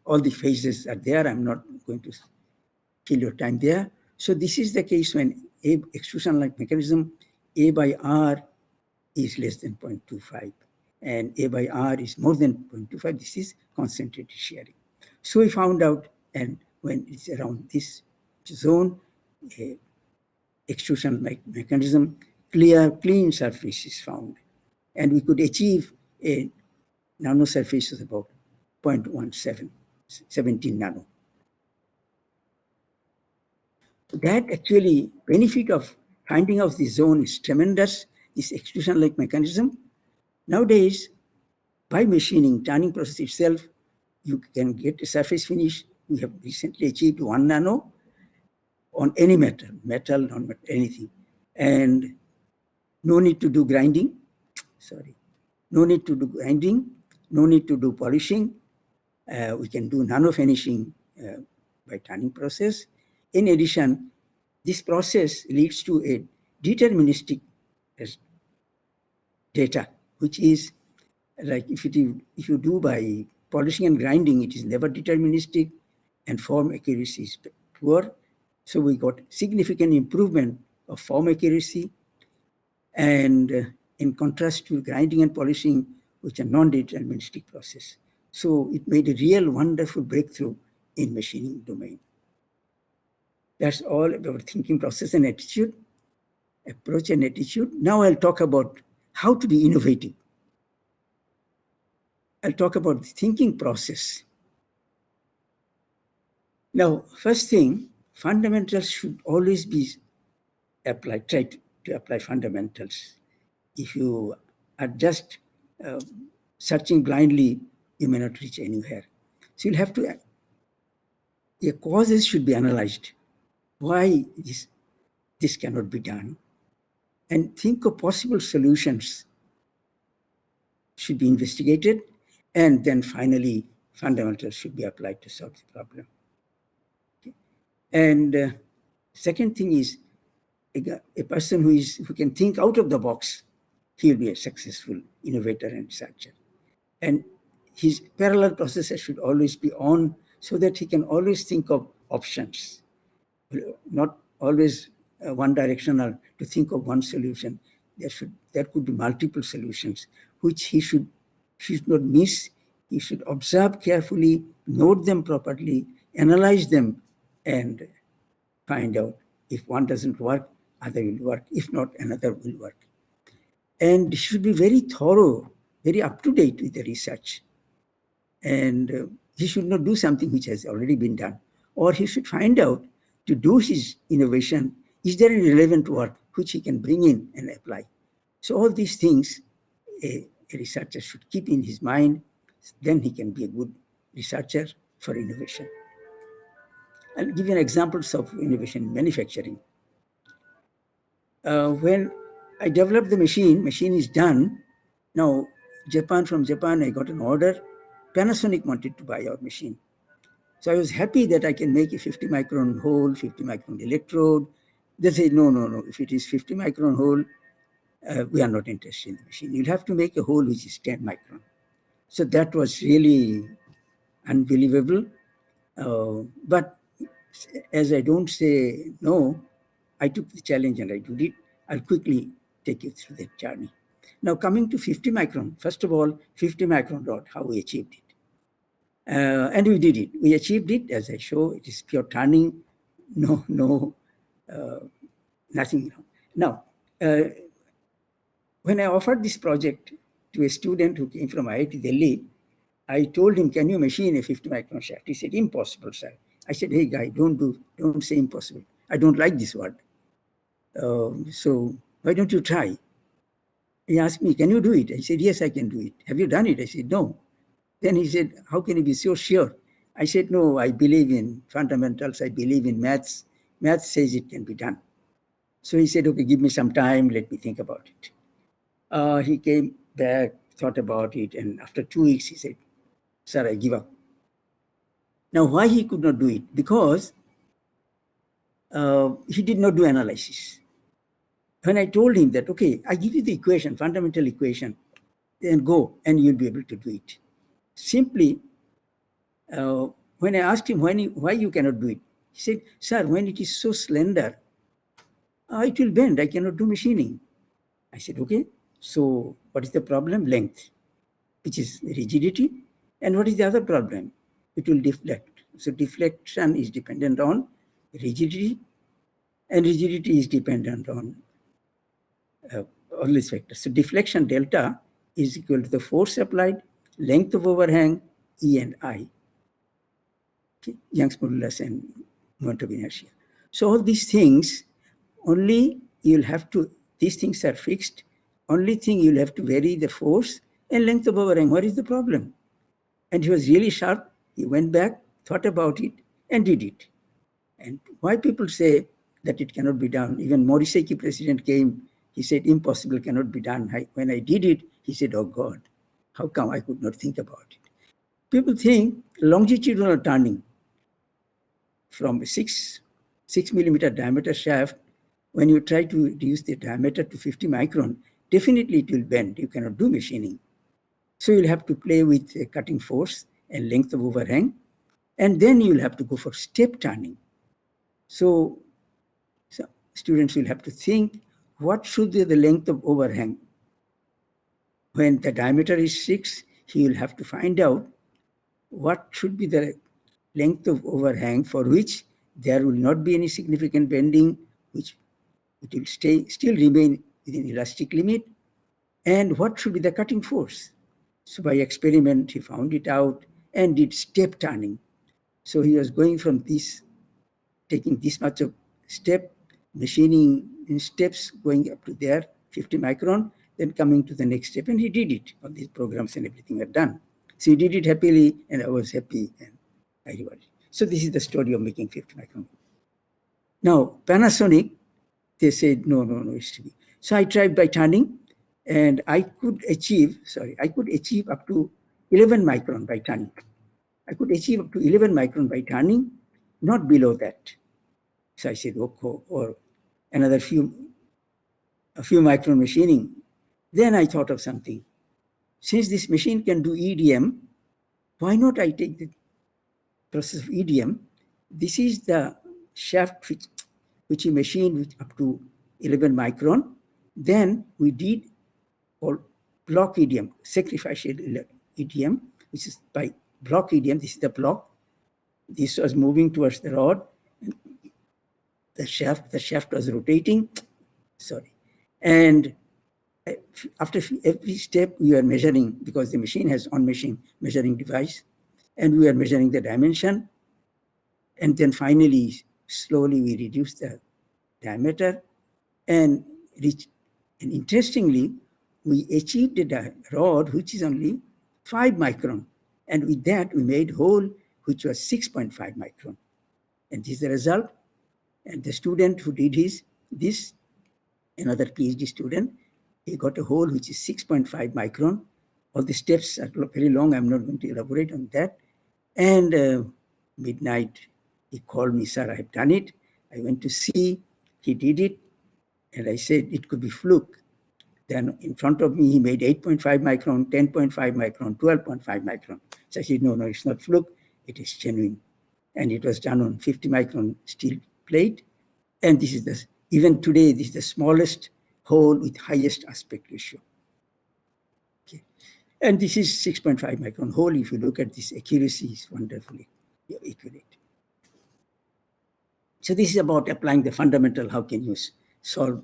all the phases are there. I'm not going to kill your time there. So this is the case when extrusion-like mechanism, A by R is less than 0.25 and A by R is more than 0.25. This is concentrated shearing. So we found out, and when it's around this zone, extrusion mechanism, clean surface is found. And we could achieve a nano surface of about 0.17, 17 nano. That actually benefit of finding out the zone is tremendous, this extrusion-like mechanism. Nowadays, by machining, turning process itself, you can get a surface finish. We have recently achieved 1 nano on any metal, non-metal, anything. And no need to do grinding, no need to do grinding, no need to do polishing. We can do nano finishing by turning process. In addition, this process leads to a deterministic data, which is like if you do by polishing and grinding, it is never deterministic and form accuracy is poor. So we got significant improvement of form accuracy, and in contrast to grinding and polishing, which are non-deterministic process. So it made a real wonderful breakthrough in machining domain. That's all about thinking process and attitude, approach and attitude. Now I'll talk about how to be innovative. I'll talk about the thinking process. Now, first thing, fundamentals should always be applied, try to apply fundamentals. If you are just searching blindly, you may not reach anywhere. So you'll have to, the causes should be analyzed. Why this cannot be done? And think of possible solutions should be investigated, and then finally fundamentals should be applied to solve the problem. Okay. And second thing is a person who can think out of the box, he will be a successful innovator and researcher. And his parallel processes should always be on so that he can always think of options, not always one directional to think of one solution. There could be multiple solutions, which he should not miss. He should observe carefully, note them properly, analyze them, and find out if one doesn't work, other will work. If not, another will work. And he should be very thorough, very up-to-date with the research. And he should not do something which has already been done. Or he should find out, to do his innovation, is there any relevant work which he can bring in and apply? So all these things a researcher should keep in his mind, then he can be a good researcher for innovation. I'll give you an examples of innovation in manufacturing. When I developed the machine is done. Now, from Japan, I got an order. Panasonic wanted to buy our machine. So I was happy that I can make a 50 micron hole, 50 micron electrode. They said, no, if it is 50 micron hole, we are not interested in the machine. You'll have to make a hole which is 10 micron. So that was really unbelievable. But as I don't say no, I took the challenge and I did it. I'll quickly take you through that journey. Now, coming to 50 micron, first of all, 50 micron rod, how we achieved it. And we did it. We achieved it, as I show. It is pure turning, nothing. Now, when I offered this project to a student who came from IIT Delhi, I told him, can you machine a 50 micron shaft? He said, impossible, sir. I said, hey, guy, don't say impossible. I don't like this word. So why don't you try? He asked me, can you do it? I said, yes, I can do it. Have you done it? I said, no. Then he said, how can you be so sure? I said, no, I believe in fundamentals. I believe in maths. Maths says it can be done. So he said, okay, give me some time. Let me think about it. He came back, thought about it. And after 2 weeks, he said, sir, I give up. Now, why he could not do it? Because he did not do analysis. When I told him that, okay, I give you the equation, fundamental equation, then go and you'll be able to do it. Simply, when I asked him why you cannot do it, he said, sir, when it is so slender, it will bend. I cannot do machining. I said, okay, so what is the problem? Length, which is rigidity. And what is the other problem? it will deflect. So deflection is dependent on rigidity, and rigidity is dependent on all these factors. So deflection delta is equal to the force applied, length of overhang, E and I, okay, Young's modulus and moment of inertia. So all these things, only you'll have to, these things are fixed. Only thing you'll have to vary the force and length of overhang. What is the problem? And he was really sharp. He went back, thought about it, and did it. And why people say that it cannot be done? Even Morisaki president came, he said, impossible, cannot be done. When I did it, he said, oh God, how come I could not think about it? People think longitudinal turning from a 6 millimeter diameter shaft, when you try to reduce the diameter to 50 micron, definitely it will bend. You cannot do machining. So you'll have to play with cutting force and length of overhang, and then you'll have to go for step turning. So students will have to think, what should be the length of overhang? When the diameter is 6, he will have to find out what should be the length of overhang for which there will not be any significant bending, which it will still remain within elastic limit, and what should be the cutting force. So by experiment, he found it out and did step turning. So he was going from this, taking this much of step, machining in steps, going up to there, 50 micron, then coming to the next step, and he did it. All these programs and everything are done. So he did it happily, and I was happy, and I rewarded. So this is the story of making 50 micron. Now, Panasonic, they said, no, it's to be. So I tried by turning, and I could achieve up to 11 micron by turning. I could achieve up to 11 micron by turning, not below that. So I said, okay, or another a few micron machining. Then I thought of something. Since this machine can do EDM, why not I take the process of EDM? This is the shaft which he machined with up to 11 micron. Then we did all block EDM, sacrificial EDM, which is by block EDM. This is the block. This was moving towards the rod. The shaft was rotating. Sorry. And after every step, we are measuring, because the machine has on-machine measuring device, and we are measuring the dimension. And then finally, slowly we reduce the diameter and reach. And interestingly, we achieved a rod which is only 5 micron. And with that, we made hole which was 6.5 micron. And this is the result. And the student who did this, another PhD student, he got a hole which is 6.5 micron. All the steps are very long. I'm not going to elaborate on that. And midnight, he called me, sir, I have done it. I went to see, he did it. And I said, it could be fluke. Then in front of me, he made 8.5 micron, 10.5 micron, 12.5 micron. So I said, no, it's not fluke. It is genuine. And it was done on 50 micron steel plate. And this is even today, this is the smallest hole with highest aspect ratio. Okay. And this is 6.5 micron hole. If you look at this, accuracy is wonderfully accurate. So this is about applying the fundamental, how can you solve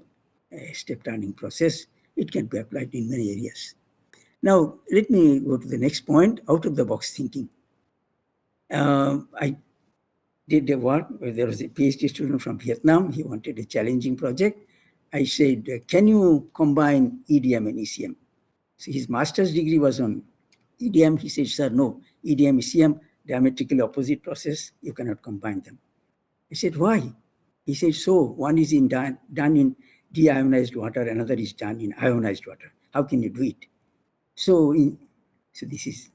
a step turning process. It can be applied in many areas. Now, let me go to the next point, out-of-the-box thinking. I did the work. There was a PhD student from Vietnam. He wanted a challenging project. I said, can you combine EDM and ECM? So his master's degree was on EDM. He said, sir, no, EDM, ECM, diametrically opposite process. You cannot combine them. I said, why? He said, so one is done in deionized water, another is done in ionized water. How can you do it? So this is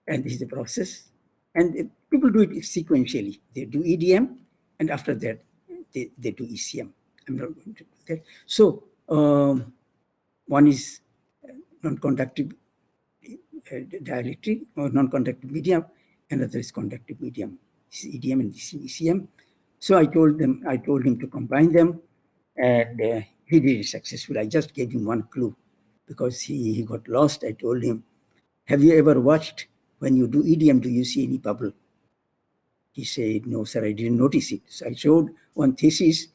the process. And people do it sequentially. They do EDM, and after that, they do ECM. I'm not going to do that. So one is non-conductive dielectric or non-conductive medium, another is conductive medium. This is EDM and this is ECM. So I told him to combine them, and he did it successfully. I just gave him one clue because he got lost. I told him, have you ever watched when you do EDM, do you see any bubble? He said, no, sir, I didn't notice it. So I showed one thesis,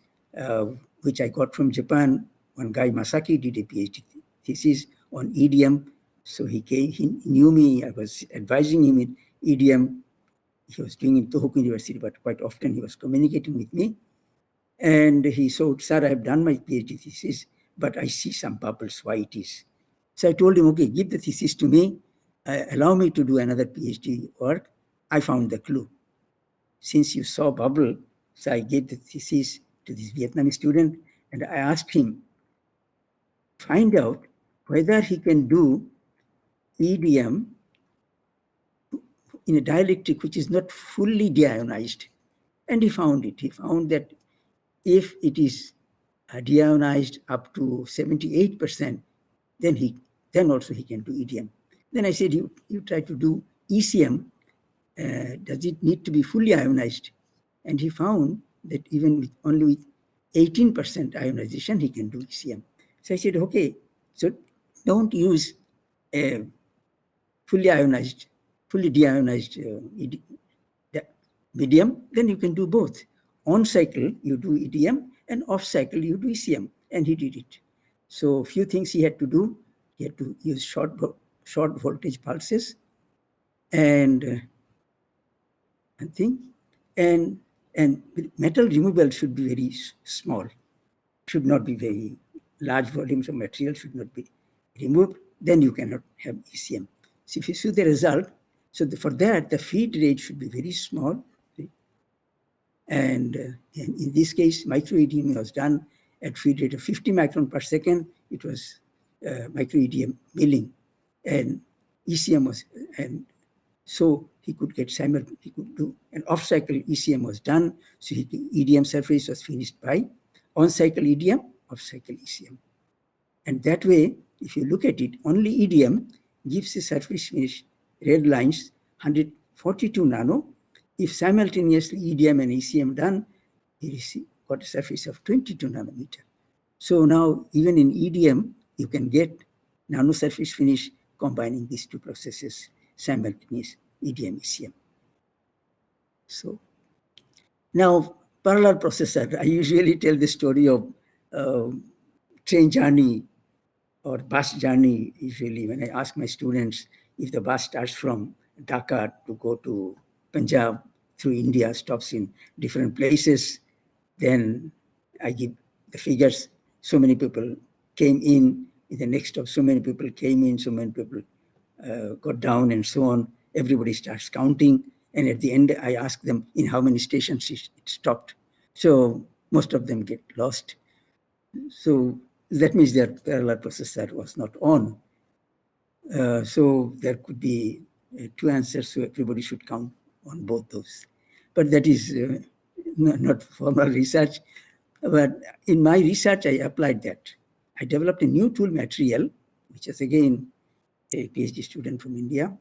which I got from Japan. One guy, Masaki, did a PhD thesis on EDM. So he came, he knew me, I was advising him in EDM. He was doing in Tohoku University, but quite often he was communicating with me. And he said, sir, I have done my PhD thesis, but I see some bubbles, why it is. So I told him, okay, give the thesis to me, allow me to do another PhD work. I found the clue. Since you saw bubble, so I gave the thesis to this Vietnamese student, and I asked him, find out whether he can do EDM in a dielectric which is not fully deionized. And he found it. He found that if it is deionized up to 78%, then also he can do EDM. Then I said, you try to do ECM. Does it need to be fully ionized? And he found that even with only with 18% ionization, he can do ECM. So I said, okay, so don't use a fully ionized, fully deionized medium, then you can do both. On cycle, you do EDM, and off cycle, you do ECM. And he did it. So a few things he had to do. He had to use short voltage pulses and metal removal should be very small, should not be very large volumes of material should not be removed. Then you cannot have ECM. So if you see the result, so for that the feed rate should be very small, and in this case, micro EDM was done at feed rate of 50 micron per second. It was micro EDM milling, and ECM was, and so he could do an off-cycle ECM was done. So EDM surface was finished by on-cycle EDM, off-cycle ECM. And that way, if you look at it, only EDM gives a surface finish red lines 142 nano. If simultaneously EDM and ECM done, he got a surface of 22 nanometer. So now even in EDM, you can get nano surface finish combining these two processes, simultaneous EDM, ECM. So now parallel processor, I usually tell the story of train journey or bus journey. Usually when I ask my students, if the bus starts from Dhaka to go to Punjab through India, stops in different places, then I give the figures. So many people came in the next stop, so many people came in, so many people got down, and so on. Everybody starts counting, and at the end I ask them in how many stations it stopped. So most of them get lost. So that means their parallel processor was not on. So there could be two answers, so everybody should count on both those. But that is not formal research. But in my research, I applied that. I developed a new tool material, which is again a PhD student from India.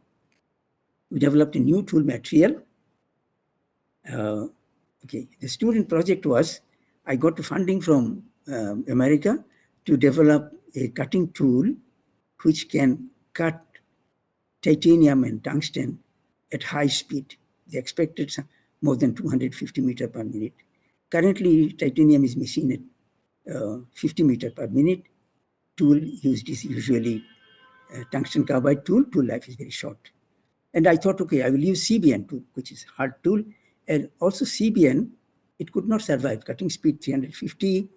We developed a new tool material. Okay, the student project was, I got funding from America to develop a cutting tool which can cut titanium and tungsten at high speed. They expected more than 250 meter per minute. Currently, titanium is machined at 50 meter per minute. Tool used is usually tungsten carbide tool. Tool life is very short. And I thought, okay, I will use CBN tool, which is hard tool. And also CBN, it could not survive. Cutting speed 350,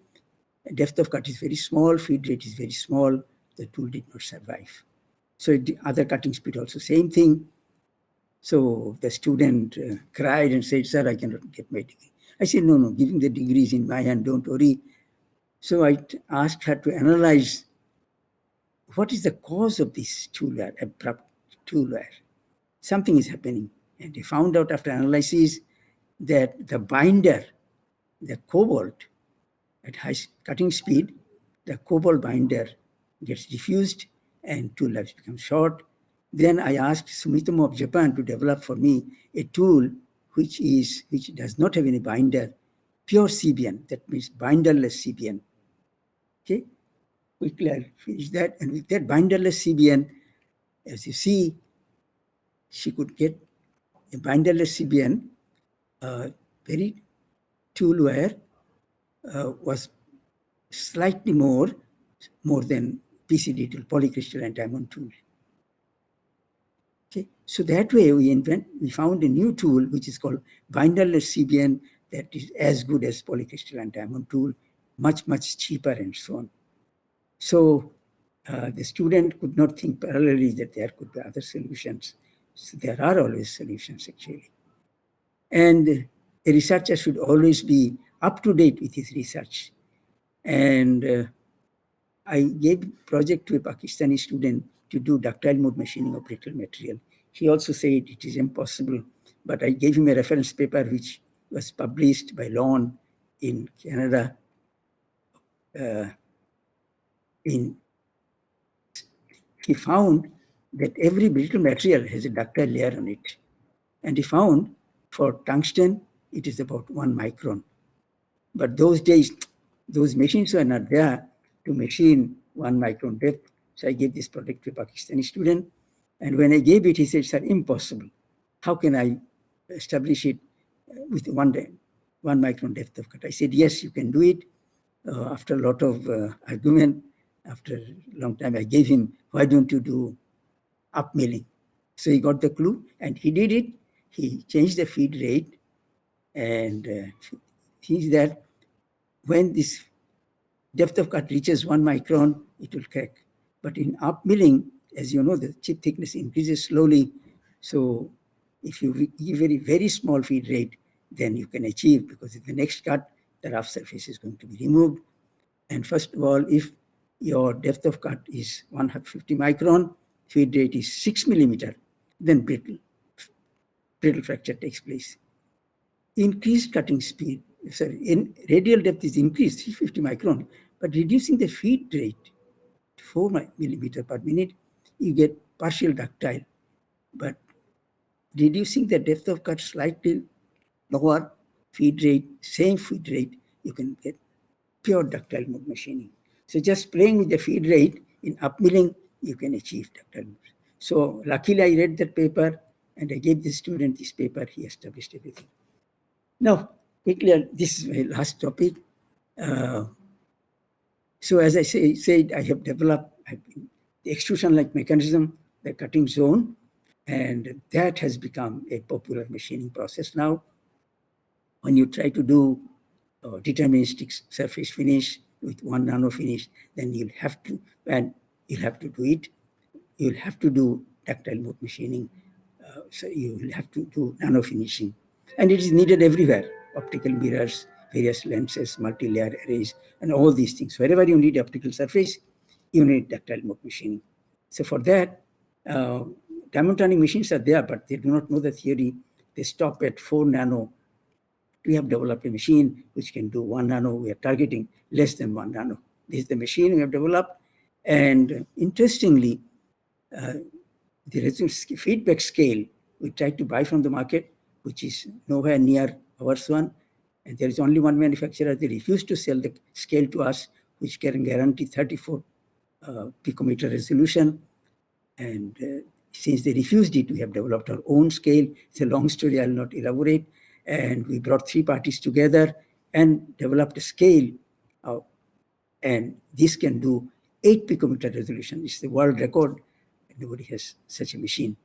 depth of cut is very small, feed rate is very small. The tool did not survive. So the other cutting speed also same thing. So the student cried and said, sir, I cannot get my degree. I said, no, giving the degree is in my hand, don't worry. So I asked her to analyze what is the cause of this tool wear, abrupt tool wear. Something is happening. And they found out after analysis that the binder, the cobalt, at high cutting speed, the cobalt binder gets diffused and tool lives become short. Then I asked Sumitomo of Japan to develop for me a tool which does not have any binder, pure CBN, that means binderless CBN. Okay, quickly I'll finish that. And with that binderless CBN, as you see, she could get a binderless CBN, very tool wire was slightly more than PCD tool, polycrystalline diamond tool. Okay, so that way we found a new tool which is called binderless CBN that is as good as polycrystalline diamond tool, much cheaper and so on. So the student could not think parallelly that there could be other solutions. So there are always solutions actually. And a researcher should always be up to date with his research. And I gave a project to a Pakistani student to do ductile mode machining of brittle material. He also said it is impossible, but I gave him a reference paper which was published by Lon in Canada. He found that every brittle material has a ductile layer on it. And he found for tungsten, it is about 1 micron. But those days, those machines were not there to machine 1 micron depth. So I gave this product to a Pakistani student. And when I gave it, he said, "Sir, impossible. How can I establish it with 1 micron depth of cut?" I said, "Yes, you can do it." After a lot of argument, after a long time, I gave him, "Why don't you do up milling?" So he got the clue and he did it. He changed the feed rate and sees that when this depth of cut reaches 1 micron, it will crack. But in up milling, as you know, the chip thickness increases slowly. So if you give a very small feed rate, then you can achieve, because in the next cut, the rough surface is going to be removed. And first of all, if your depth of cut is 150 micron, feed rate is 6 millimeter, then brittle fracture takes place. Increased cutting speed, in radial depth is increased 350 micron, but reducing the feed rate to 4 millimeter per minute, you get partial ductile. But reducing the depth of cut slightly lower, feed rate, same feed rate, you can get pure ductile mode machining. So just playing with the feed rate in up milling, you can achieve ductile mode. So luckily I read that paper and I gave the student this paper, he established everything. Now, quickly, this is my last topic. So as I said, I have developed the extrusion-like mechanism, the cutting zone, and that has become a popular machining process now. When you try to do deterministic surface finish with 1 nano finish, then you'll have to do it. You'll have to do ductile mode machining. So you will have to do nano finishing. And it is needed everywhere. Optical mirrors, various lenses, multi-layer arrays, and all these things. Wherever you need optical surface, you need ductile mode machining. So for that, diamond turning machines are there, but they do not know the theory. They stop at 4 nano. We have developed a machine which can do 1 nano. We are targeting less than 1 nano. This is the machine we have developed. And interestingly, the resistance feedback scale we tried to buy from the market, which is nowhere near ours one. And there is only one manufacturer. They refused to sell the scale to us, which can guarantee 34 picometer resolution. And since they refused it, we have developed our own scale. It's a long story, I'll not elaborate. And we brought 3 parties together and developed a scale. And this can do 8 picometer resolution. It's the world record. Nobody has such a machine.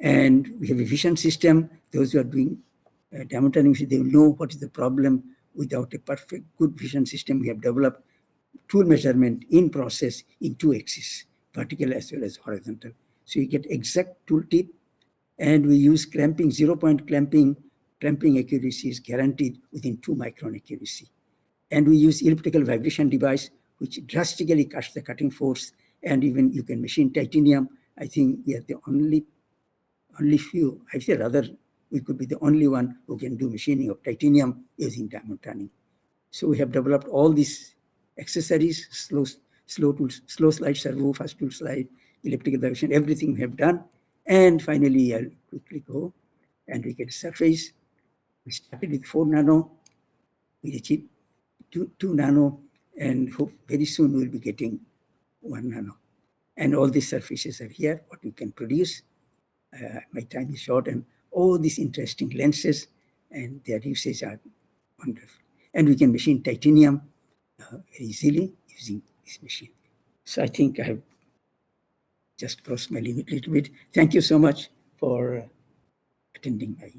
And we have a vision system. Those who are doing diamond turning, they will know what is the problem. Without a perfect, good vision system, we have developed tool measurement in process in 2 axes, vertical as well as horizontal. So you get exact tool tip, and we use clamping, 0-point clamping. Clamping accuracy is guaranteed within 2 micron accuracy. And we use elliptical vibration device, which drastically cuts the cutting force. And even you can machine titanium. I think we are the only few, I say rather, we could be the only one who can do machining of titanium using diamond turning. So we have developed all these accessories, slow slide servo, fast tool slide, elliptical vibration, everything we have done. And finally, I'll quickly go and we get surface. We started with 4 nano, we achieved 2 nano, and hope very soon we'll be getting 1 nano. And all these surfaces are here, what we can produce. my time is short, and all these interesting lenses and their uses are wonderful. And we can machine titanium very easily using this machine. So I think I have just crossed my limit a little bit. Thank you so much for attending my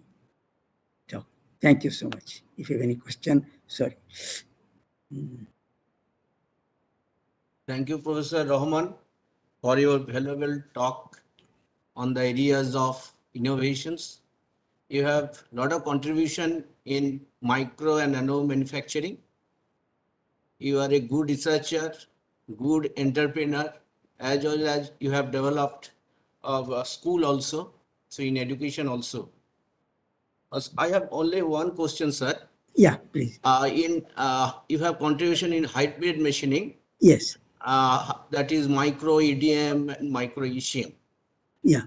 talk. Thank you so much. If you have any question, sorry. Thank you, Professor Rahman, for your valuable talk on the areas of innovations. You have a lot of contribution in micro and nano manufacturing. You are a good researcher, good entrepreneur, as well as you have developed a school also, so in education also. I have only one question, sir. Yeah, please. You have contribution in hybrid machining, Yes. that is micro EDM and micro ECM. Yeah.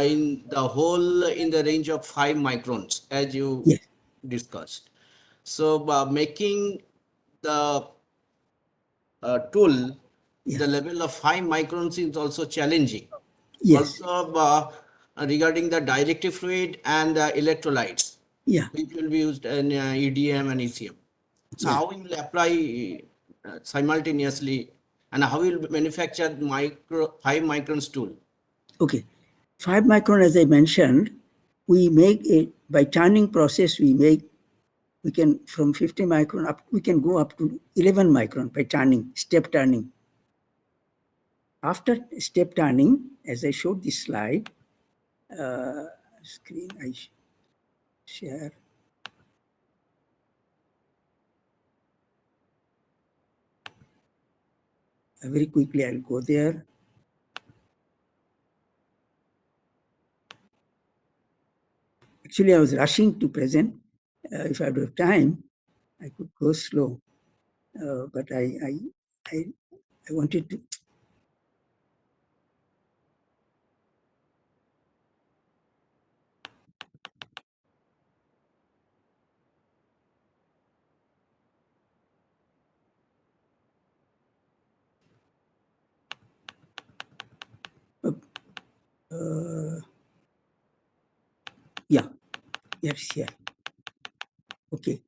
In the whole, in the range of 5 microns, as you Yes. discussed. So making the tool, Yeah. the level of 5 microns is also challenging. Yes. Also regarding the directive fluid and the electrolytes, Yeah. which will be used in EDM and ECM. So Yeah. how will you apply simultaneously, and how will manufacture 5 microns tool? Okay. 5 micron, as I mentioned, we make it by turning process. We can from 50 micron up. We can go up to 11 micron by turning, step turning. After step turning, as I showed this slide, screen I share. Very quickly, I'll go there. Actually, I was rushing to present. If I had time, I could go slow. But I wanted to. Yeah, yes, here. Okay.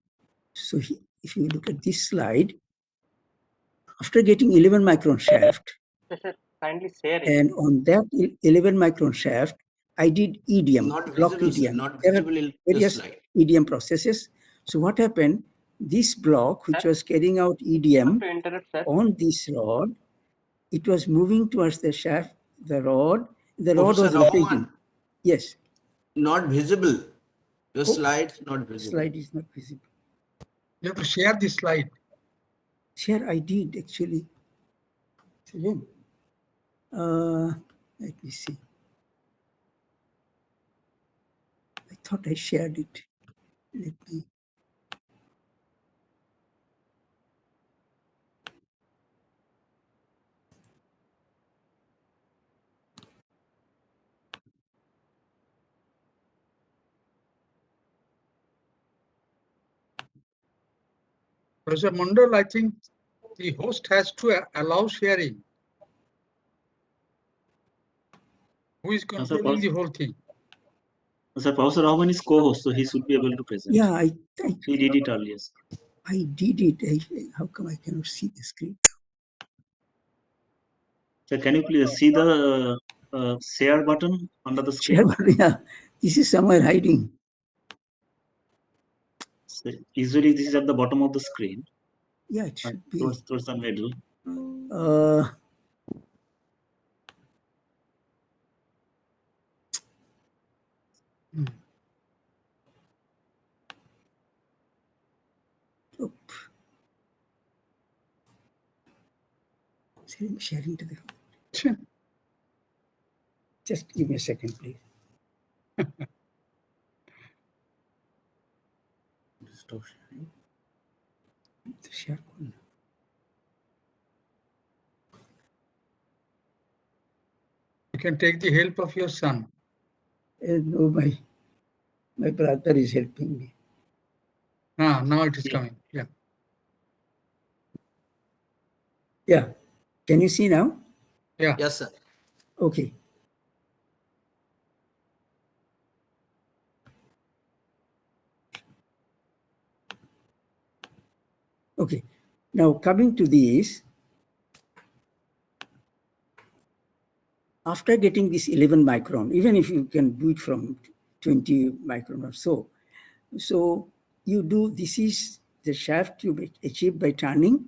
So if you look at this slide, after getting 11 micron shaft, Kindly share it. and on that 11 micron shaft, I did EDM, Not block visible, sir, EDM. not There are visible in the various slide. EDM processes. So what happened, this block, which Sir, was carrying out Not EDM to interrupt, sir. on this rod, it was moving towards the shaft, the rod Professor was rotating. Rahman, Yes. not visible. Your Oh, slides not visible. slide is not visible. You have to share this slide. Share I did actually. Again. Let me see. I thought I shared it. Let me. Professor Mondal, I think the host has to allow sharing. Who is controlling the whole thing? Sir, Professor Rahman is co-host, so he should be able to present. Yeah, I He did it earlier. I did it. How come I cannot see the screen? So can you please see the share button under the screen? Share button, yeah. This is somewhere hiding. So usually this is at the bottom of the screen, Yeah, it should be. towards the middle. Sharing to the. Sure. Just give me a second, please. Stop sharing. The share button. You can take the help of your son. No, my brother is helping me. Now it is Yeah. coming. Yeah. Yeah. Can you see now? Yeah. Yes, sir. Okay. Okay. Now coming to this, after getting this 11 micron, even if you can do it from 20 micron or so, so you do, this is the shaft you achieve by turning,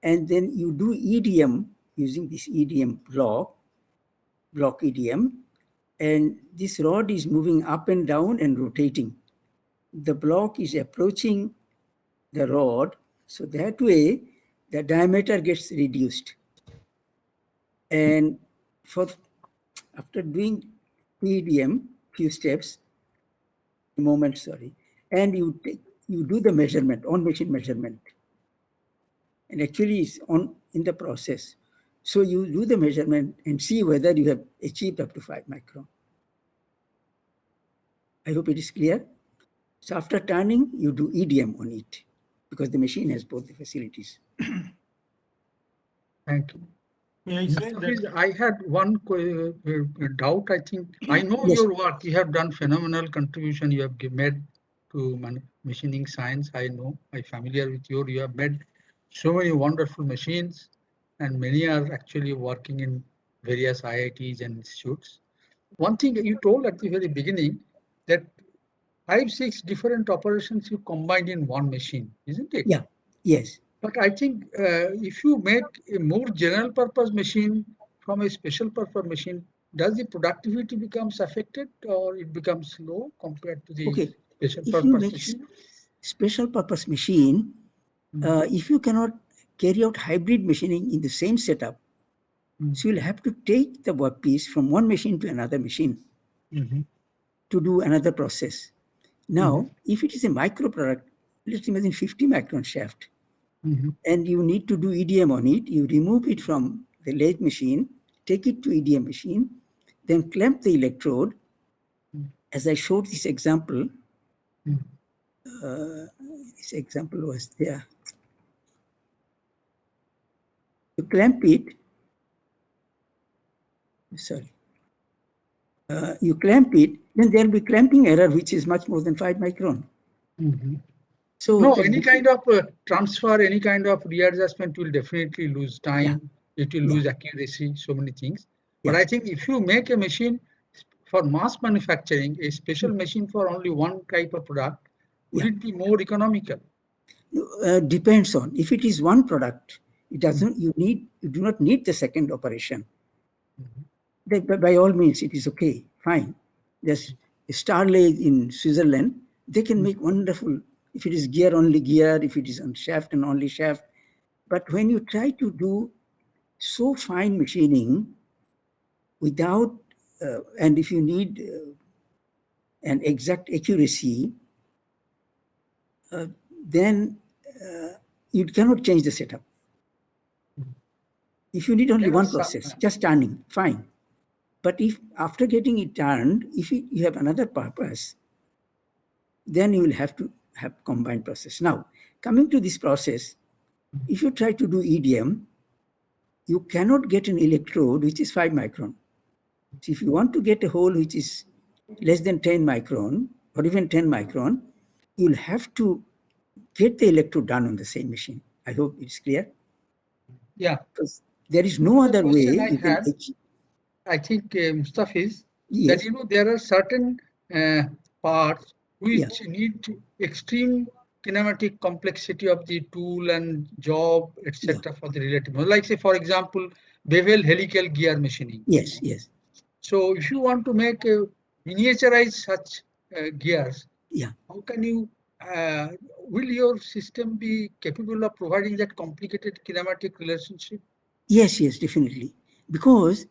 and then you do EDM using this EDM block EDM, and this rod is moving up and down and rotating. The block is approaching the rod, so that way the diameter gets reduced. And after doing EDM, few steps, and you do the measurement, on machine measurement, and actually it's in the process. So you do the measurement and see whether you have achieved up to 5 micron. I hope it is clear. So after turning, you do EDM on it because the machine has both the facilities. Thank you. May I say Please, that? I had one doubt. I think I know Yes. your work. You have done phenomenal contribution. You have made to machining science. I know. I'm familiar with you. You have made so many wonderful machines, and many are actually working in various IITs and institutes. One thing you told at the very beginning that 5-6 different operations you combined in one machine, isn't it? Yeah. Yes. But I think if you make a more general purpose machine from a special purpose machine, does the productivity becomes affected or it becomes low compared to the Okay. special If you purpose make machine? special purpose machine, if you cannot carry out hybrid machining in the same setup, so you'll have to take the workpiece from one machine to another machine to do another process. Now, if it is a micro product, let's imagine 50 micron shaft, and you need to do EDM on it, you remove it from the lathe machine, take it to EDM machine, then clamp the electrode, as I showed this example. This example was there. You clamp it, sorry. You clamp it, then there will be clamping error, which is much more than 5 micron. So No, any kind of transfer, any kind of readjustment will definitely lose time. It will lose accuracy, so many things. But I think if you make a machine for mass manufacturing, a special machine for only one type of product, would it be more economical? Depends on, if it is one product, it doesn't, you do not need the second operation. By all means, it is okay, fine. There's Starlay in Switzerland, they can make wonderful, if it is gear, only gear, if it is on shaft and only shaft. But when you try to do so fine machining without, and if you need an exact accuracy, then you cannot change the setup. If you need only one process, just turning, fine. But if after getting it turned, if you have another purpose, then you will have to have combined process. Now, coming to this process, if you try to do EDM, you cannot get an electrode which is 5 micron. So if you want to get a hole which is less than 10 micron or even 10 micron, you'll have to get the electrode done on the same machine. I hope it's clear. Yeah. Because there is no other way you can achieve. I think, Mustafiz, Yes. that there are certain parts which need extreme kinematic complexity of the tool and job, etc. for the relative. Like say, for example, bevel helical gear machining. Yes, yes. So if you want to make a miniaturize such gears, how can you, will your system be capable of providing that complicated kinematic relationship? Yes, yes, definitely. Because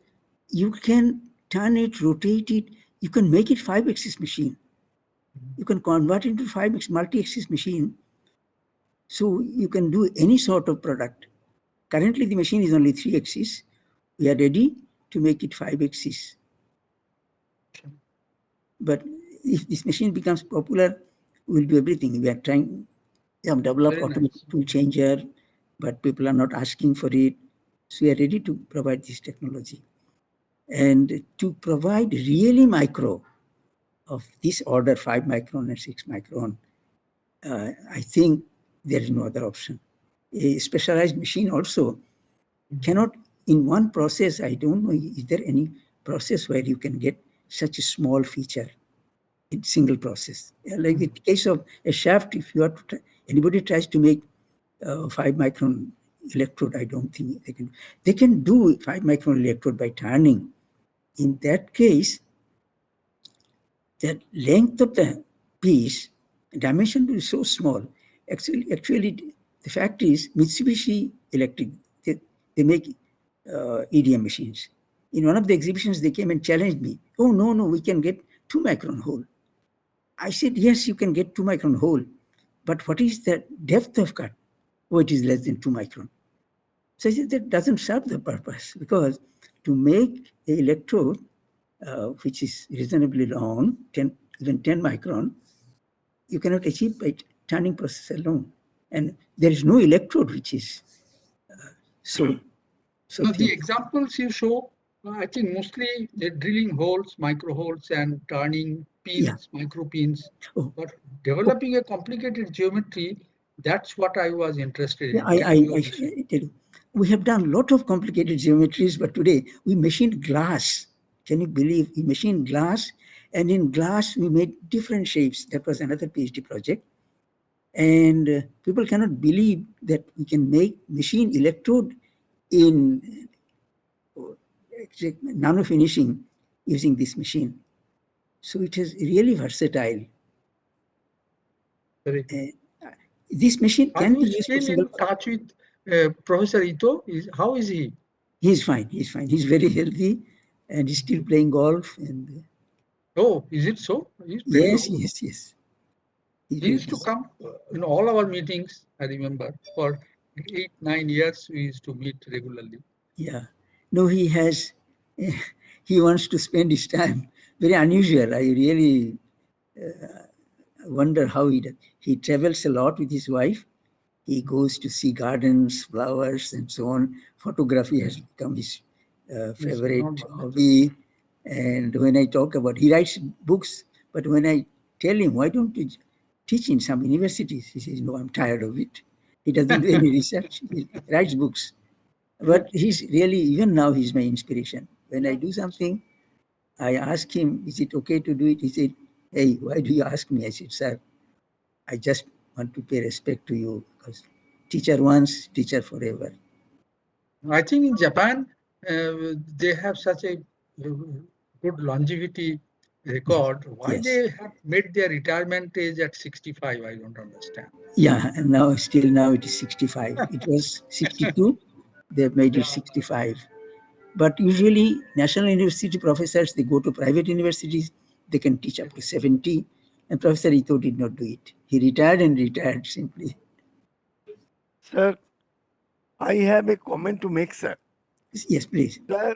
you can turn it, rotate it, you can make it 5-axis machine. You can convert it into 5-axis multi-axis machine. So you can do any sort of product. Currently the machine is only 3-axis. We are ready to make it 5-axis. But if this machine becomes popular, we'll do everything. We are trying to develop automatic tool changer, but people are not asking for it. So we are ready to provide this technology. And to provide really micro of this order, 5 micron and 6 micron, I think there is no other option. a specialized machine also cannot, in one process, I don't know, is there any process where you can get such a small feature in single process? Like the case of a shaft, if you are to anybody tries to make 5-micron electrode, I don't think they can. They can do 5-micron electrode by turning. In that case, the length of the piece, dimension is so small. Actually, the fact is Mitsubishi Electric, they make EDM machines. In one of the exhibitions, they came and challenged me. Oh, no, we can get 2-micron hole. I said, yes, you can get 2-micron hole. But what is the depth of cut? Oh, it is less than 2 micron. So I said, that doesn't serve the purpose, because to make an electrode which is reasonably long, even 10 micron, you cannot achieve by turning process alone. And there is no electrode which is so No, the thin. examples you show, I think mostly they're drilling holes, micro holes, and turning pins, micro pins. Oh. But developing a complicated geometry, that's what I was interested in. Yeah, I tell you, we have done a lot of complicated geometries, but today we machined glass. Can you believe we machined glass? And in glass, we made different shapes. That was another PhD project. And people cannot believe that we can make machine electrode in nano finishing using this machine. So it is really versatile. Very good. This machine Are can you be used for still single. in touch with Professor Ito? How is he? He's fine. He's very healthy, and he's still playing golf. And Oh, is it so? He's very yes. good. He's He very used to busy. come in all our meetings, I remember. For 8-9 years, we used to meet regularly. Yeah. No, he has. He wants to spend his time. Very unusual. I really wonder how he does. He travels a lot with his wife. He goes to see gardens, flowers, and so on. Photography has become his favorite hobby. And when I talk about, he writes books, but when I tell him, why don't you teach in some universities? He says, no, I'm tired of it. He doesn't do any research. He writes books. But he's really, even now, he's my inspiration. When I do something, I ask him, is it okay to do it? He said, hey, why do you ask me? I said, sir, I just want to pay respect to you, because teacher once, teacher forever. I think in Japan, they have such a good longevity record. Why Yes. they have made their retirement age at 65, I don't understand. Yeah, and now it is 65. It was 62. They've made it 65. But usually national university professors, they go to private universities, they can teach up to 70. And Professor Ito did not do it. He retired simply. Sir, I have a comment to make, sir. Yes, please. Sir,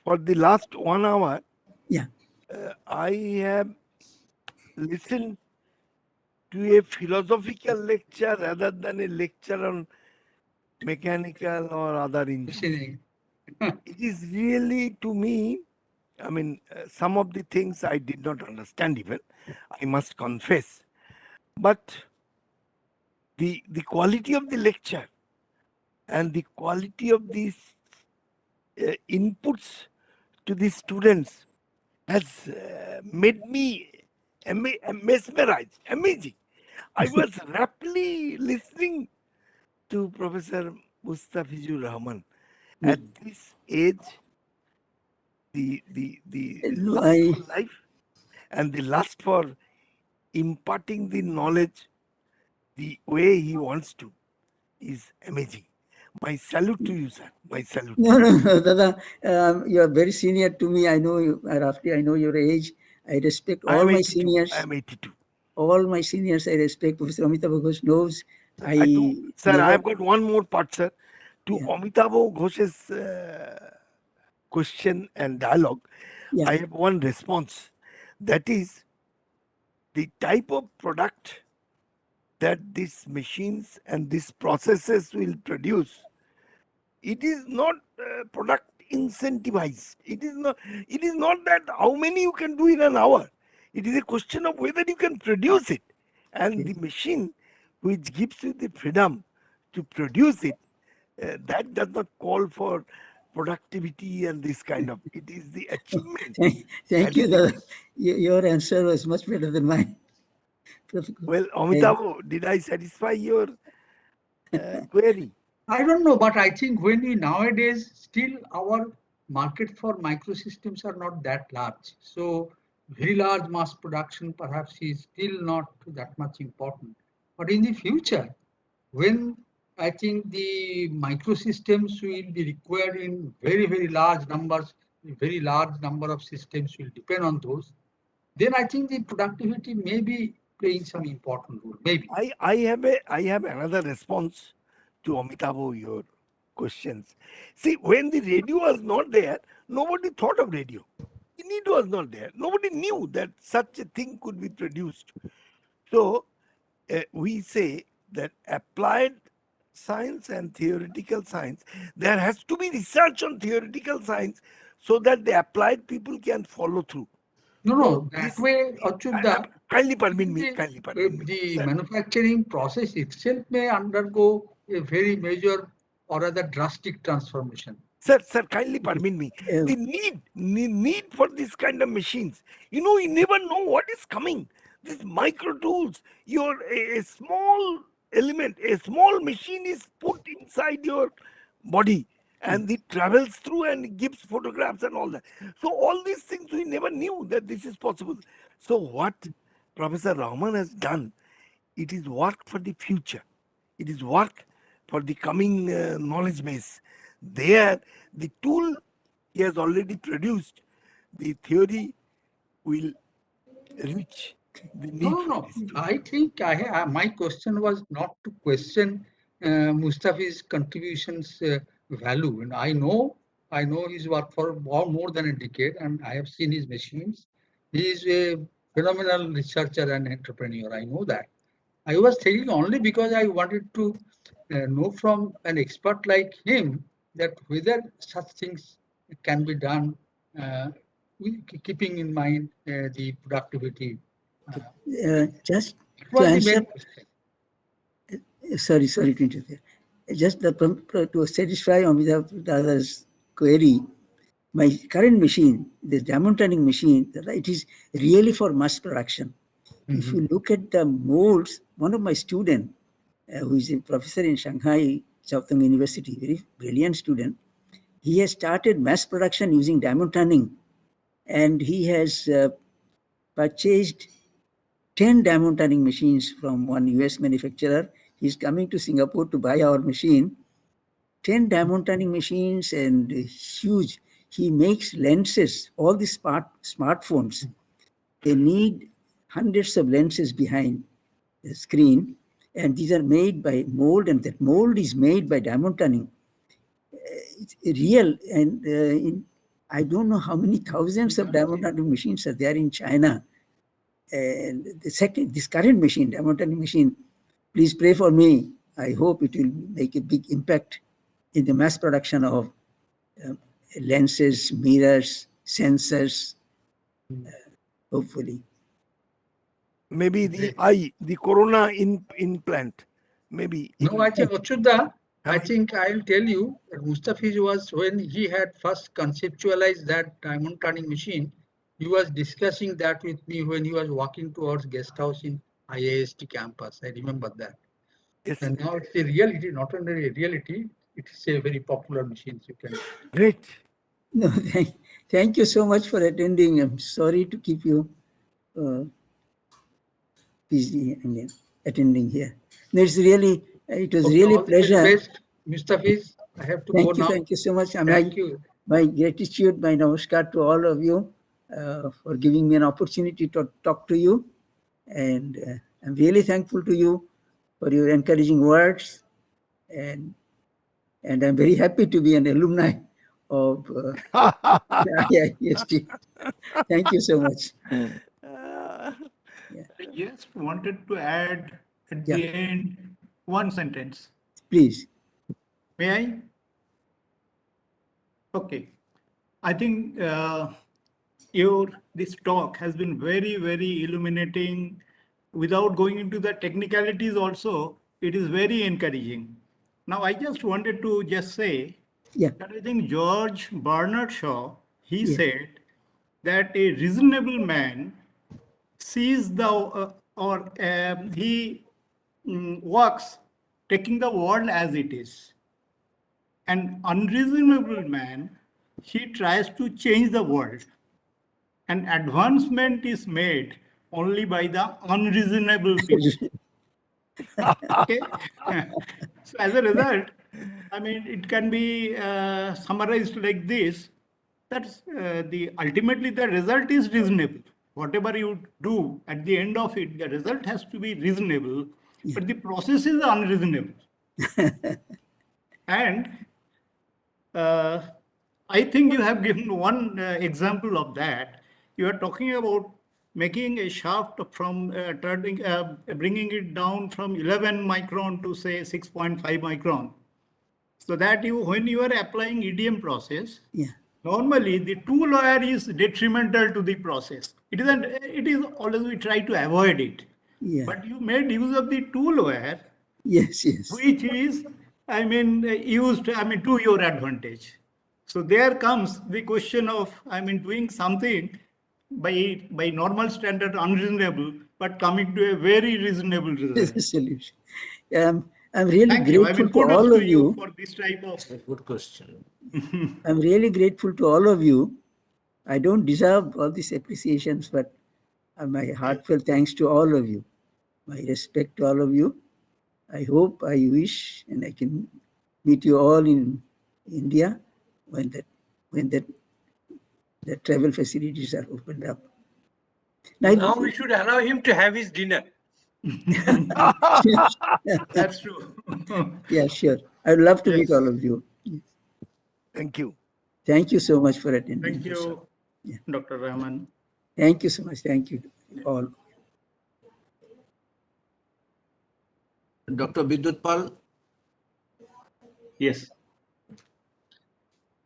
for the last 1 hour, Yeah. I have listened to a philosophical lecture rather than a lecture on mechanical or other engineering. It is really, to me, I mean, some of the things I did not understand even, I must confess. But the quality of the lecture and the quality of these inputs to the students has made me mesmerized, amazing. I was rapidly listening to Professor Mustafizur Rahman. At this age, the No, lust for life and the lust for imparting the knowledge the way he wants to is amazing. My salute to you, sir. My salute. No, Dada, you are very senior to me. I know you, roughly, I know your age. I respect I all am my 82. seniors. I am 82. All my seniors I respect. Professor Amitabh Ghosh knows I do, sir. never. I have got one more part, sir. To Yeah. Amitabh Ghosh's question and dialogue, Yeah. I have one response. That is the type of product that these machines and these processes will produce. It is not product incentivized. It is not that how many you can do in an hour. It is a question of whether you can produce it. And the machine which gives you the freedom to produce it, that does not call for productivity and this kind of. It is the achievement. Thank That you. is the- Your answer was much better than mine. Well, Amitabh, did I satisfy your query? I don't know, but I think when we nowadays still our market for microsystems are not that large. So very large mass production perhaps is still not that much important. But in the future, when I think the microsystems will be required in very, very large numbers, a very large number of systems will depend on those, then I think the productivity may be playing some important role, maybe. I have another response to Amitabh, your questions. See, when the radio was not there, nobody thought of radio. The need was not there. Nobody knew that such a thing could be produced. So we say that applied science and theoretical science, there has to be research on theoretical science so that the applied people can follow through. No, So no, that this, way, Achyuta, kindly permit me, the sir. manufacturing process itself may undergo a very major or rather drastic transformation. Sir, kindly permit me. The need for this kind of machines. You never know what is coming. These micro tools, a small element, a small machine is put inside your body and it travels through and gives photographs and all that. So all these things we never knew that this is possible. So what Professor Rahman has done, it is work for the future. It is work for the coming knowledge base. There, the tool he has already produced, the theory will reach the No, need no, for no. this tool. I think my question was not to question Mustafi's contributions value. And I know his work for more than a decade, and I have seen his machines. He is a phenomenal researcher and entrepreneur. I know that. I was thinking only because I wanted to know from an expert like him that whether such things can be done, uh, keeping in mind the productivity. Just It to was the answer, main question. sorry to interfere. Just to satisfy Amitabh Dada's query, my current machine, the diamond turning machine, it is really for mass production. If you look at the molds, one of my students, who is a professor in Shanghai Southern University, very brilliant student, he has started mass production using diamond turning, and he has purchased 10 diamond turning machines from one US manufacturer. He's coming to Singapore to buy our machine. 10 diamond turning machines and huge. He makes lenses, all the smartphones. They need hundreds of lenses behind the screen, and these are made by mold, and that mold is made by diamond turning. It's real, and I don't know how many thousands of diamond turning machines are there in China. And this current machine, diamond turning machine, please pray for me. I hope it will make a big impact in the mass production of lenses, mirrors, sensors, hopefully. Maybe the corona implant, maybe it No, will. I think Achyuta, I think I'll tell you that Mustafiz was when he had first conceptualized that diamond turning machine, he was discussing that with me when he was walking towards guest house in IIST campus. I remember that. Yes, And now it's a reality, not only a reality, it is a very popular machine. You can. great. No, thank you so much for attending. I'm sorry to keep you uh, busy and attending here. No, it was Okay, really a all the very pleasure. best, Mustafiz. I have to go now. Thank you so much. Thank you. My gratitude, my namaskar to all of you for giving me an opportunity to talk to you. And I'm really thankful to you for your encouraging words. And I'm very happy to be an alumni of IIEST. Thank you so much. Yeah, I just wanted to add at yeah, the end one sentence. please. May I? Okay. I think this talk has been very, very illuminating. Without going into the technicalities also, it is very encouraging. Now, I just wanted to just say Yeah. that I think George Bernard Shaw, he Yeah. said that a reasonable man sees the, he walks taking the world as it is. An unreasonable man, he tries to change the world. And advancement is made only by the unreasonable people. Okay. So as a result, I mean, it can be summarized like this: that's ultimately the result is reasonable. Whatever you do at the end of it, the result has to be reasonable, but the process is unreasonable. And I think you have given one example of that. You are talking about making a shaft from bringing it down from 11 micron to say 6.5 micron. So that when you are applying EDM process, Yeah. normally the tool wear is detrimental to the process. It is always we try to avoid it. Yeah. But you made use of the tool wear, Yes. Yes. which is, I mean, used, I mean, to your advantage. So there comes the question of, I mean, doing something by normal standard unreasonable, but coming to a very reasonable result. The solution. I'm really Thank you. I grateful mean, to kudos all to of you you. for this type of. Good question. I'm really grateful to all of you. I don't deserve all these appreciations, but my heartfelt thanks to all of you. My respect to all of you. I hope, I wish, and I can meet you all in India when the travel facilities are opened up. Now we should allow him to have his dinner. That's true. Yeah, sure. I'd love to meet Yes. all of you. Thank you. Thank you so much for attending. Thank you, Dr. Rahman. Thank you so much. Thank you all. Dr. Vidyut Pal, Yes.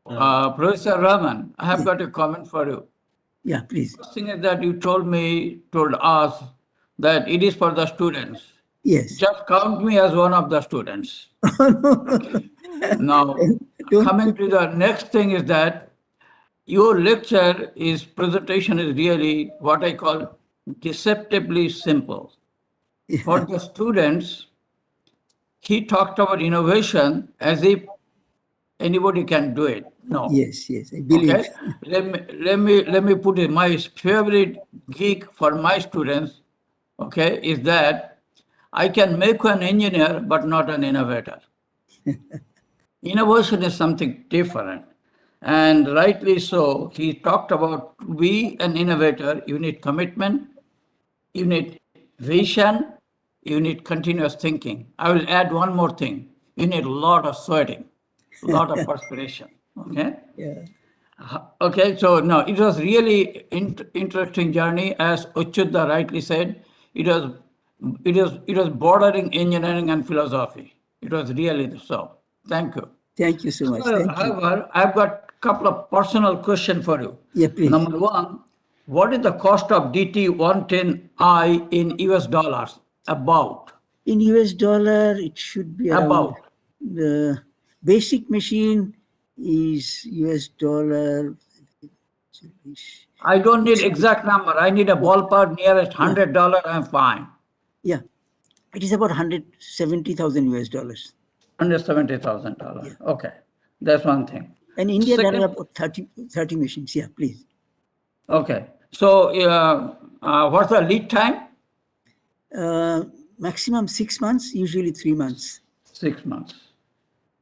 Professor Rahman, I have got a comment for you. Yeah, please. First thing is that you told us that it is for the students. Yes. Just count me as one of the students. Now, coming to the next thing is that your presentation is really what I call deceptively simple. For the students, he talked about innovation as if anybody can do it. No. Yes, yes, I believe. Okay. Let me put it. My favorite geek for my students, okay, is that I can make an engineer but not an innovator. Innovation is something different. And rightly so, he talked about to be an innovator, you need commitment, you need vision, you need continuous thinking. I will add one more thing. You need a lot of sweating, a lot of perspiration. Okay? Yeah. Okay, so no, it was really interesting journey. As Uchudha rightly said, it was bordering engineering and philosophy. It was really so. Thank you. Thank you so much. Thank you. However, I've got a couple of personal questions for you. Yeah, please. Number one, what is the cost of DT110I in US dollars? About. In US dollar, it should be around. About. The basic machine is US dollar. I don't need exact number. I need a ballpark nearest $100. I'm fine. Yeah, it is about 170,000 US dollars. $170,000. Yeah. Okay, that's one thing. And in India, there Second- are about 30 machines. Yeah, please. Okay, so what's the lead time? Maximum 6 months, usually 3 months. 6 months.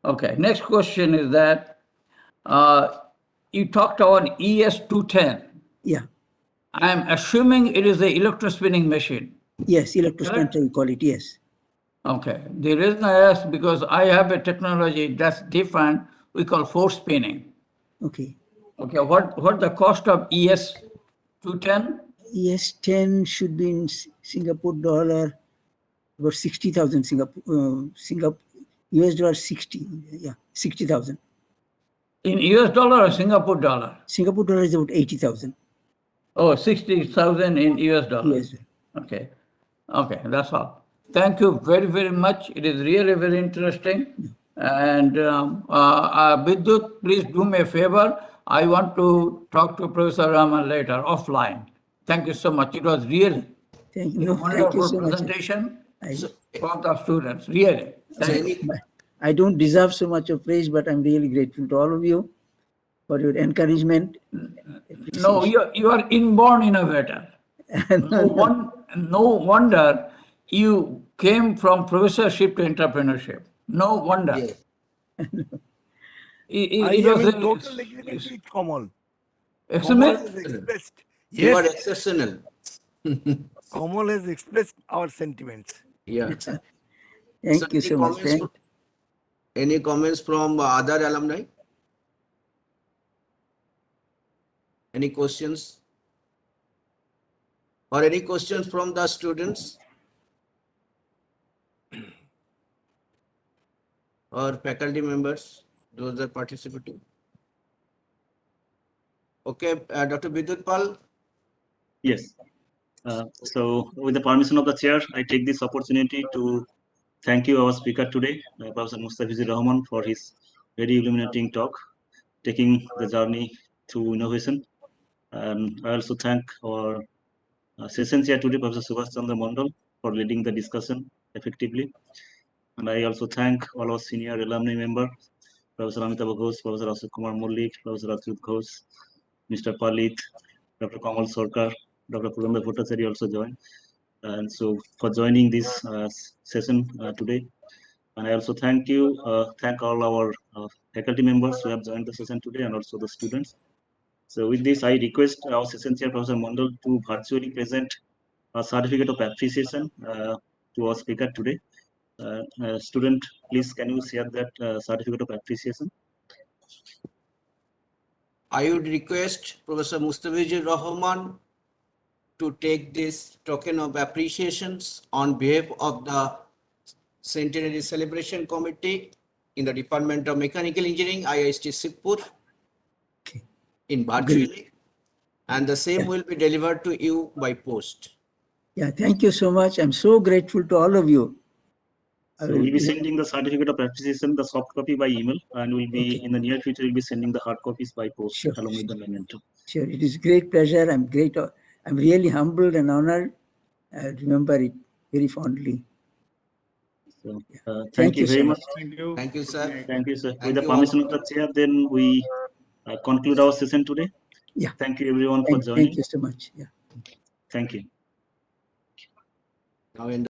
Okay, next question is that you talked about ES210. Yeah. I'm assuming it is the electrospinning machine. Yes, electrospinner we call it. Yes. Okay, the reason I asked because I have a technology that's different. We call force spinning. Okay. Okay, what the cost of ES210? ES10 should be in Singapore dollar about 60,000 Singapore US dollar 60. Yeah, 60,000. In US dollar or Singapore dollar? Singapore dollar is about 80,000. Oh, 60,000 in US dollars. US. Okay, okay, that's all. Thank you very, very much. It is really very interesting. And Vidyut, please do me a favor. I want to talk to Professor Rahman later, offline. Thank you so much. It was really Thank a you wonderful so much. presentation So, for the students, really. Thank you. I don't deserve so much of praise, but I'm really grateful to all of you for your encouragement. No, you are inborn innovator. No wonder you came from professorship to entrepreneurship. No wonder. yeah. I It am was in a- total agreement with Kamal. Excuse Kamal me? has expressed, You are yes, exceptional. Kamal has expressed our sentiments. Yeah. So Thank you so much. any comments from other alumni? Any questions? Or any questions from the students? Or faculty members, those that are participating? Okay, Dr. Vidyut Pal. Yes. So with the permission of the chair, I take this opportunity to thank you, our speaker today, Professor Mustafizur Rahman, for his very illuminating talk, taking the journey to innovation. And I also thank our session chair today, Professor Subhash Chandra Mandal, for leading the discussion effectively. And I also thank all our senior alumni members, Professor Amitabh Ghosh, Professor Ashok Kumar Mullik, Professor Achyut Ghosh, Mr. Palit, Dr. Kamal Sarkar, Dr. Purandar Bhattacharya also joined. And so for joining this session today. And I also thank all our faculty members who have joined the session today and also the students. So with this, I request our session chair, Professor Mandal, to virtually present a certificate of appreciation to our speaker today. Student, please, can you share that certificate of appreciation? I would request Professor Mustafizur Rahman to take this token of appreciations on behalf of the Centenary Celebration Committee in the Department of Mechanical Engineering, IIEST Shibpur, in virtually, and the same will be delivered to you by post. Yeah, thank you so much. I'm so grateful to all of you. So we'll be sending the certificate of appreciation, the soft copy by email, and we'll be in the near future, we'll be sending the hard copies by post along with the memento. Sure, it is great pleasure. I'm really humbled and honored. I remember it very fondly. So thank you very so much. Thank you, sir. Thank you, sir. Thank With the you all. permission of the chair, then we conclude our session today. Yeah. Thank you everyone for joining. Thank you so much. Yeah. Thank you. Now in